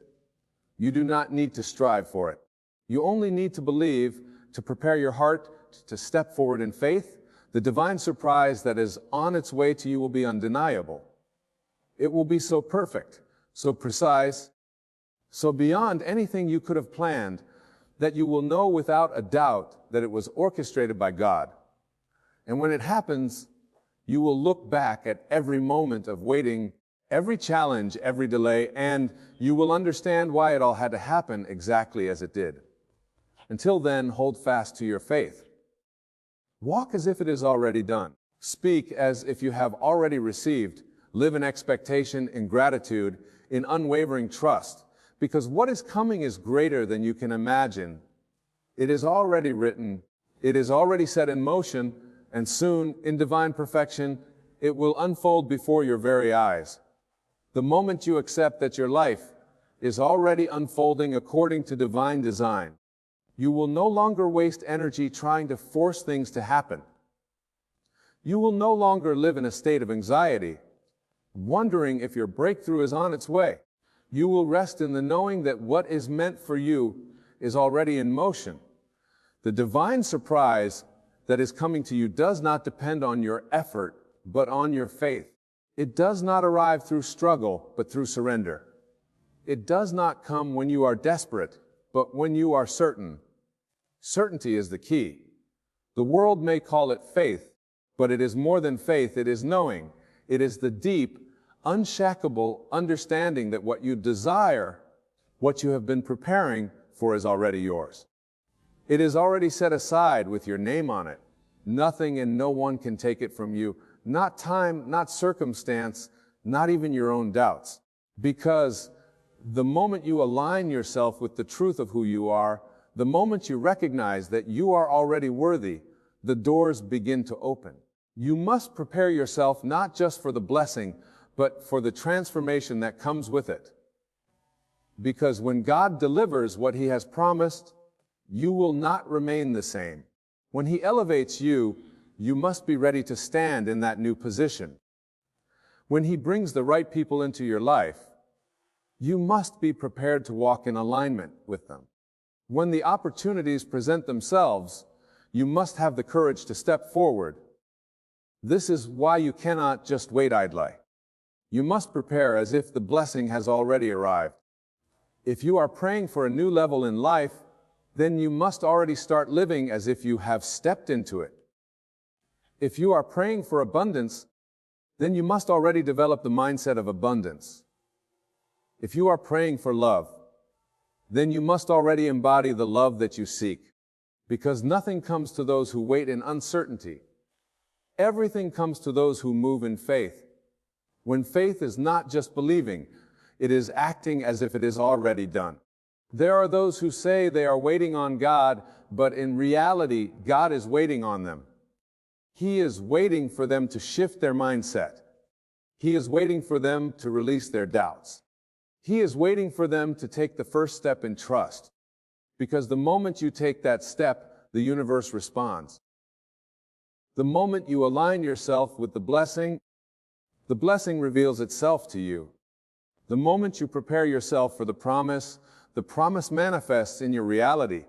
Speaker 1: You do not need to strive for it. You only need to believe, to prepare your heart to step forward in faith. The divine surprise that is on its way to you will be undeniable. It will be so perfect, so precise, so beyond anything you could have planned, that you will know without a doubt that it was orchestrated by God. And when it happens, you will look back at every moment of waiting, every challenge, every delay, and you will understand why it all had to happen exactly as it did. Until then, hold fast to your faith. Walk as if it is already done. Speak as if you have already received. Live in expectation, in gratitude, in unwavering trust, because what is coming is greater than you can imagine. It is already written, it is already set in motion, and soon, in divine perfection, it will unfold before your very eyes. The moment you accept that your life is already unfolding according to divine design, you will no longer waste energy trying to force things to happen. You will no longer live in a state of anxiety, wondering if your breakthrough is on its way. You will rest in the knowing that what is meant for you is already in motion. The divine surprise that is coming to you does not depend on your effort, but on your faith. It does not arrive through struggle, but through surrender. It does not come when you are desperate, but when you are certain. Certainty is the key. The world may call it faith, but it is more than faith, it is knowing. It is the deep, unshakable understanding that what you desire, what you have been preparing for, is already yours. It is already set aside with your name on it. Nothing and no one can take it from you. Not time, not circumstance, not even your own doubts. Because the moment you align yourself with the truth of who you are, the moment you recognize that you are already worthy, the doors begin to open. You must prepare yourself not just for the blessing, but for the transformation that comes with it. Because when God delivers what He has promised, you will not remain the same. When He elevates you, you must be ready to stand in that new position. When He brings the right people into your life, you must be prepared to walk in alignment with them. When the opportunities present themselves, you must have the courage to step forward. This is why you cannot just wait idly. You must prepare as if the blessing has already arrived. If you are praying for a new level in life, then you must already start living as if you have stepped into it. If you are praying for abundance, then you must already develop the mindset of abundance. If you are praying for love, then you must already embody the love that you seek. Because nothing comes to those who wait in uncertainty. Everything comes to those who move in faith. When faith is not just believing, it is acting as if it is already done. There are those who say they are waiting on God, but in reality, God is waiting on them. He is waiting for them to shift their mindset. He is waiting for them to release their doubts. He is waiting for them to take the first step in trust. Because the moment you take that step, the universe responds. The moment you align yourself with the blessing reveals itself to you. The moment you prepare yourself for the promise manifests in your reality.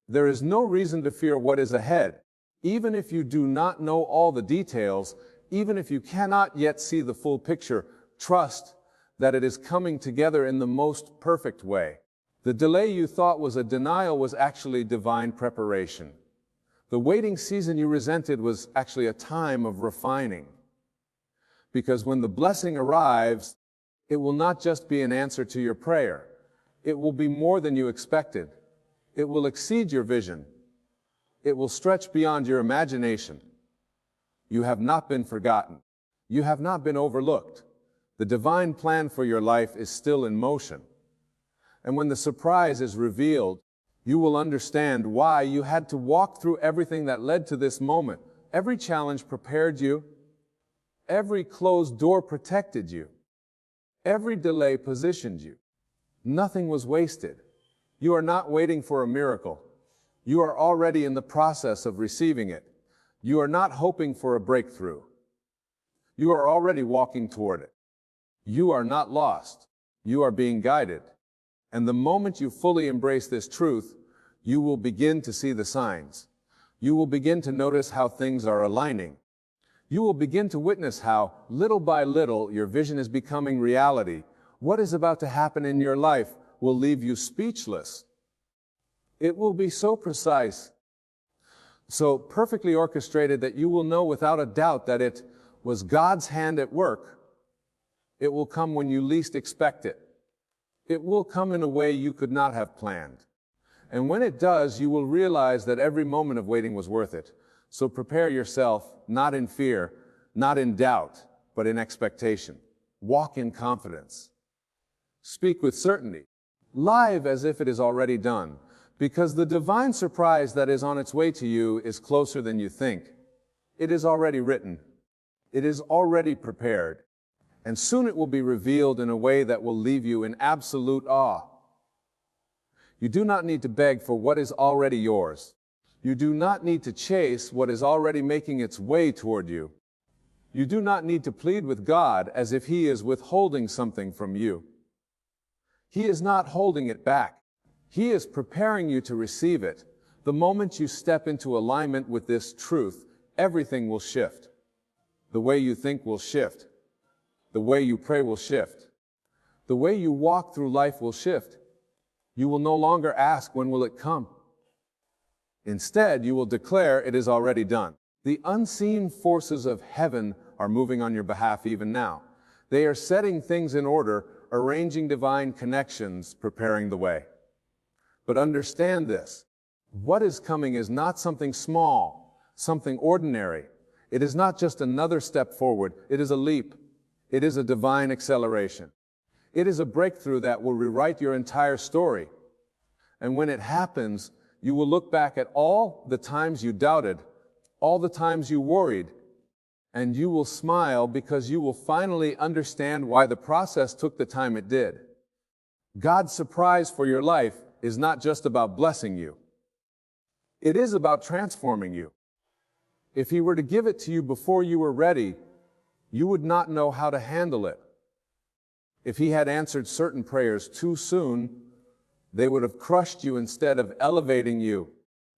Speaker 1: There is no reason to fear what is ahead. Even if you do not know all the details, even if you cannot yet see the full picture, trust that it is coming together in the most perfect way. The delay you thought was a denial was actually divine preparation. The waiting season you resented was actually a time of refining. Because when the blessing arrives, it will not just be an answer to your prayer. It will be more than you expected. It will exceed your vision. It will stretch beyond your imagination. You have not been forgotten. You have not been overlooked. The divine plan for your life is still in motion. And when the surprise is revealed, you will understand why you had to walk through everything that led to this moment. Every challenge prepared you. Every closed door protected you. Every delay positioned you. Nothing was wasted. You are not waiting for a miracle. You are already in the process of receiving it. You are not hoping for a breakthrough. You are already walking toward it. You are not lost. You are being guided. And the moment you fully embrace this truth, you will begin to see the signs. You will begin to notice how things are aligning. You will begin to witness how, little by little, your vision is becoming reality. What is about to happen in your life will leave you speechless. It will be so precise, so perfectly orchestrated that you will know without a doubt that it was God's hand at work. It will come when you least expect it. It will come in a way you could not have planned. And when it does, you will realize that every moment of waiting was worth it. So prepare yourself, not in fear, not in doubt, but in expectation. Walk in confidence. Speak with certainty. Live as if it is already done, because the divine surprise that is on its way to you is closer than you think. It is already written. It is already prepared. And soon it will be revealed in a way that will leave you in absolute awe. You do not need to beg for what is already yours. You do not need to chase what is already making its way toward you. You do not need to plead with God as if He is withholding something from you. He is not holding it back. He is preparing you to receive it. The moment you step into alignment with this truth, everything will shift. The way you think will shift. The way you pray will shift. The way you walk through life will shift. You will no longer ask, when will it come? Instead, you will declare it is already done. The unseen forces of heaven are moving on your behalf even now. They are setting things in order, arranging divine connections, preparing the way. But understand this. What is coming is not something small, something ordinary. It is not just another step forward. It is a leap. It is a divine acceleration. It is a breakthrough that will rewrite your entire story. And when it happens, you will look back at all the times you doubted, all the times you worried, and you will smile because you will finally understand why the process took the time it did. God's surprise for your life is not just about blessing you. It is about transforming you. If He were to give it to you before you were ready, you would not know how to handle it. If He had answered certain prayers too soon, they would have crushed you instead of elevating you.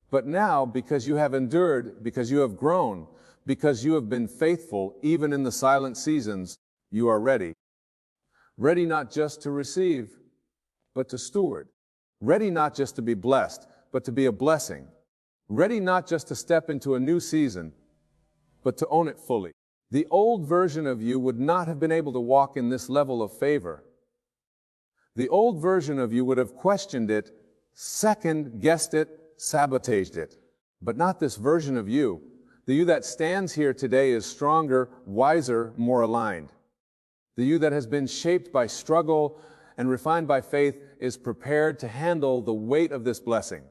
Speaker 1: But now, because you have endured, because you have grown, because you have been faithful, even in the silent seasons, you are ready. Ready not just to receive, but to steward. Ready not just to be blessed, but to be a blessing. Ready not just to step into a new season, but to own it fully. The old version of you would not have been able to walk in this level of favor. The old version of you would have questioned it, second-guessed it, sabotaged it. But not this version of you. The you that stands here today is stronger, wiser, more aligned. The you that has been shaped by struggle and refined by faith is prepared to handle the weight of this blessing.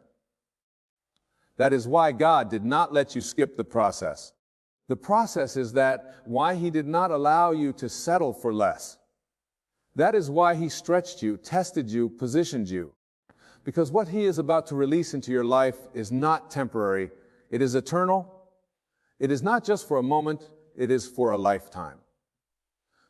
Speaker 1: That is why God did not let you skip the process. The process is why He did not allow you to settle for less. That is why He stretched you, tested you, positioned you. Because what He is about to release into your life is not temporary. It is eternal. It is not just for a moment, it is for a lifetime.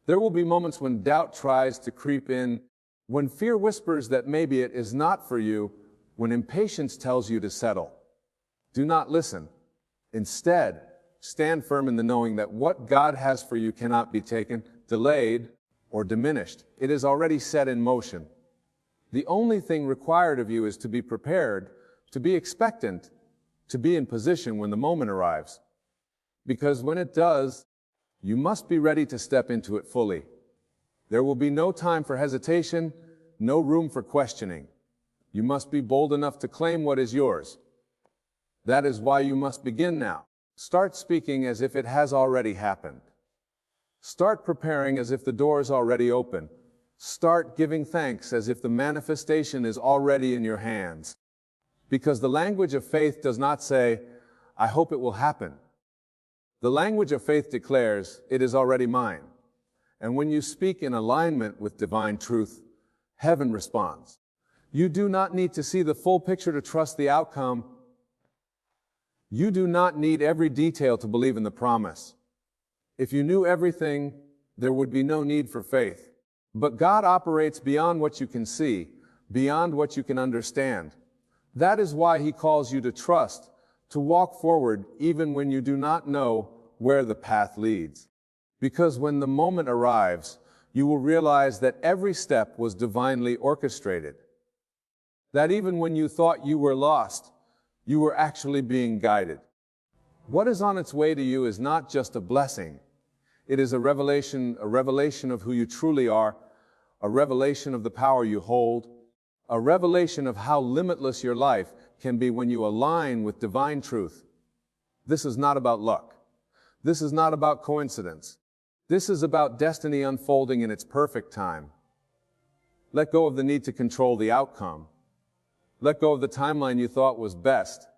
Speaker 1: There will be moments when doubt tries to creep in, when fear whispers that maybe it is not for you, when impatience tells you to settle. Do not listen. Instead, stand firm in the knowing that what God has for you cannot be taken, delayed, or diminished. It is already set in motion. The only thing required of you is to be prepared, to be expectant, to be in position when the moment arrives. Because when it does, you must be ready to step into it fully. There will be no time for hesitation, no room for questioning. You must be bold enough to claim what is yours. That is why you must begin now. Start speaking as if it has already happened. Start preparing as if the door is already open. Start giving thanks as if the manifestation is already in your hands. Because the language of faith does not say, I hope it will happen. The language of faith declares, it is already mine. And when you speak in alignment with divine truth, heaven responds. You do not need to see the full picture to trust the outcome. You do not need every detail to believe in the promise. If you knew everything, there would be no need for faith. But God operates beyond what you can see, beyond what you can understand. That is why He calls you to trust, to walk forward even when you do not know where the path leads. Because when the moment arrives, you will realize that every step was divinely orchestrated. That even when you thought you were lost, you were actually being guided. What is on its way to you is not just a blessing. It is a revelation of who you truly are, a revelation of the power you hold, a revelation of how limitless your life can be when you align with divine truth. This is not about luck. This is not about coincidence. This is about destiny unfolding in its perfect time. Let go of the need to control the outcome. Let go of the timeline you thought was best.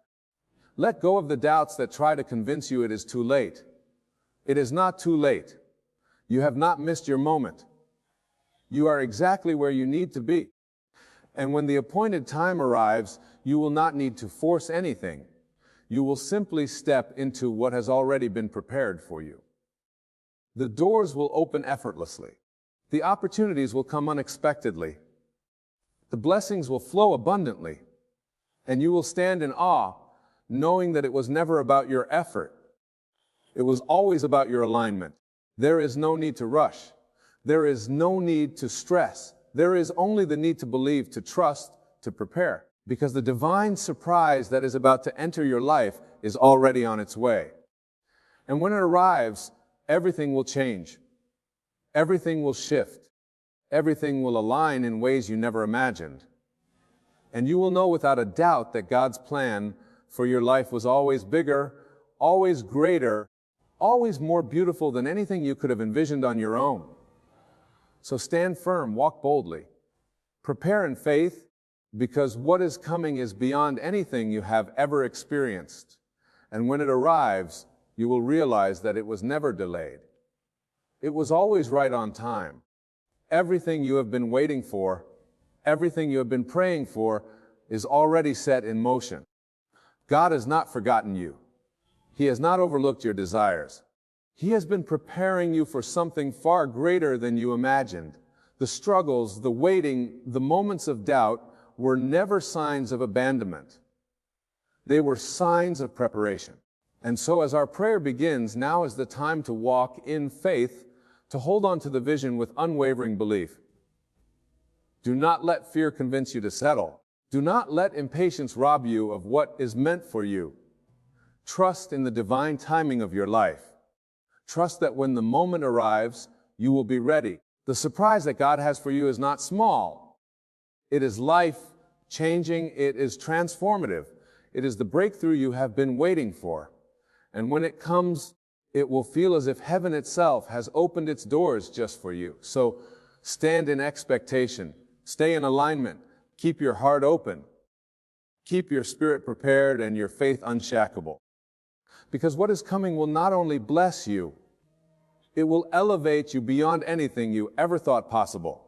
Speaker 1: Let go of the doubts that try to convince you it is too late. It is not too late. You have not missed your moment. You are exactly where you need to be. And when the appointed time arrives, you will not need to force anything. You will simply step into what has already been prepared for you. The doors will open effortlessly. The opportunities will come unexpectedly. The blessings will flow abundantly. And you will stand in awe, knowing that it was never about your effort. It was always about your alignment. There is no need to rush. There is no need to stress. There is only the need to believe, to trust, to prepare, because the divine surprise that is about to enter your life is already on its way. And when it arrives, everything will change. Everything will shift. Everything will align in ways you never imagined. And you will know without a doubt that God's plan for your life was always bigger, always greater, always more beautiful than anything you could have envisioned on your own. So stand firm, walk boldly. Prepare in faith, because what is coming is beyond anything you have ever experienced. And when it arrives, you will realize that it was never delayed. It was always right on time. Everything you have been waiting for, everything you have been praying for, is already set in motion. God has not forgotten you. He has not overlooked your desires. He has been preparing you for something far greater than you imagined. The struggles, the waiting, the moments of doubt were never signs of abandonment. They were signs of preparation. And so as our prayer begins, now is the time to walk in faith, to hold on to the vision with unwavering belief. Do not let fear convince you to settle. Do not let impatience rob you of what is meant for you. Trust in the divine timing of your life. Trust that when the moment arrives, you will be ready. The surprise that God has for you is not small. It is life-changing. It is transformative. It is the breakthrough you have been waiting for. And when it comes, it will feel as if heaven itself has opened its doors just for you. So stand in expectation. Stay in alignment. Keep your heart open. Keep your spirit prepared and your faith unshakable. Because what is coming will not only bless you, it will elevate you beyond anything you ever thought possible.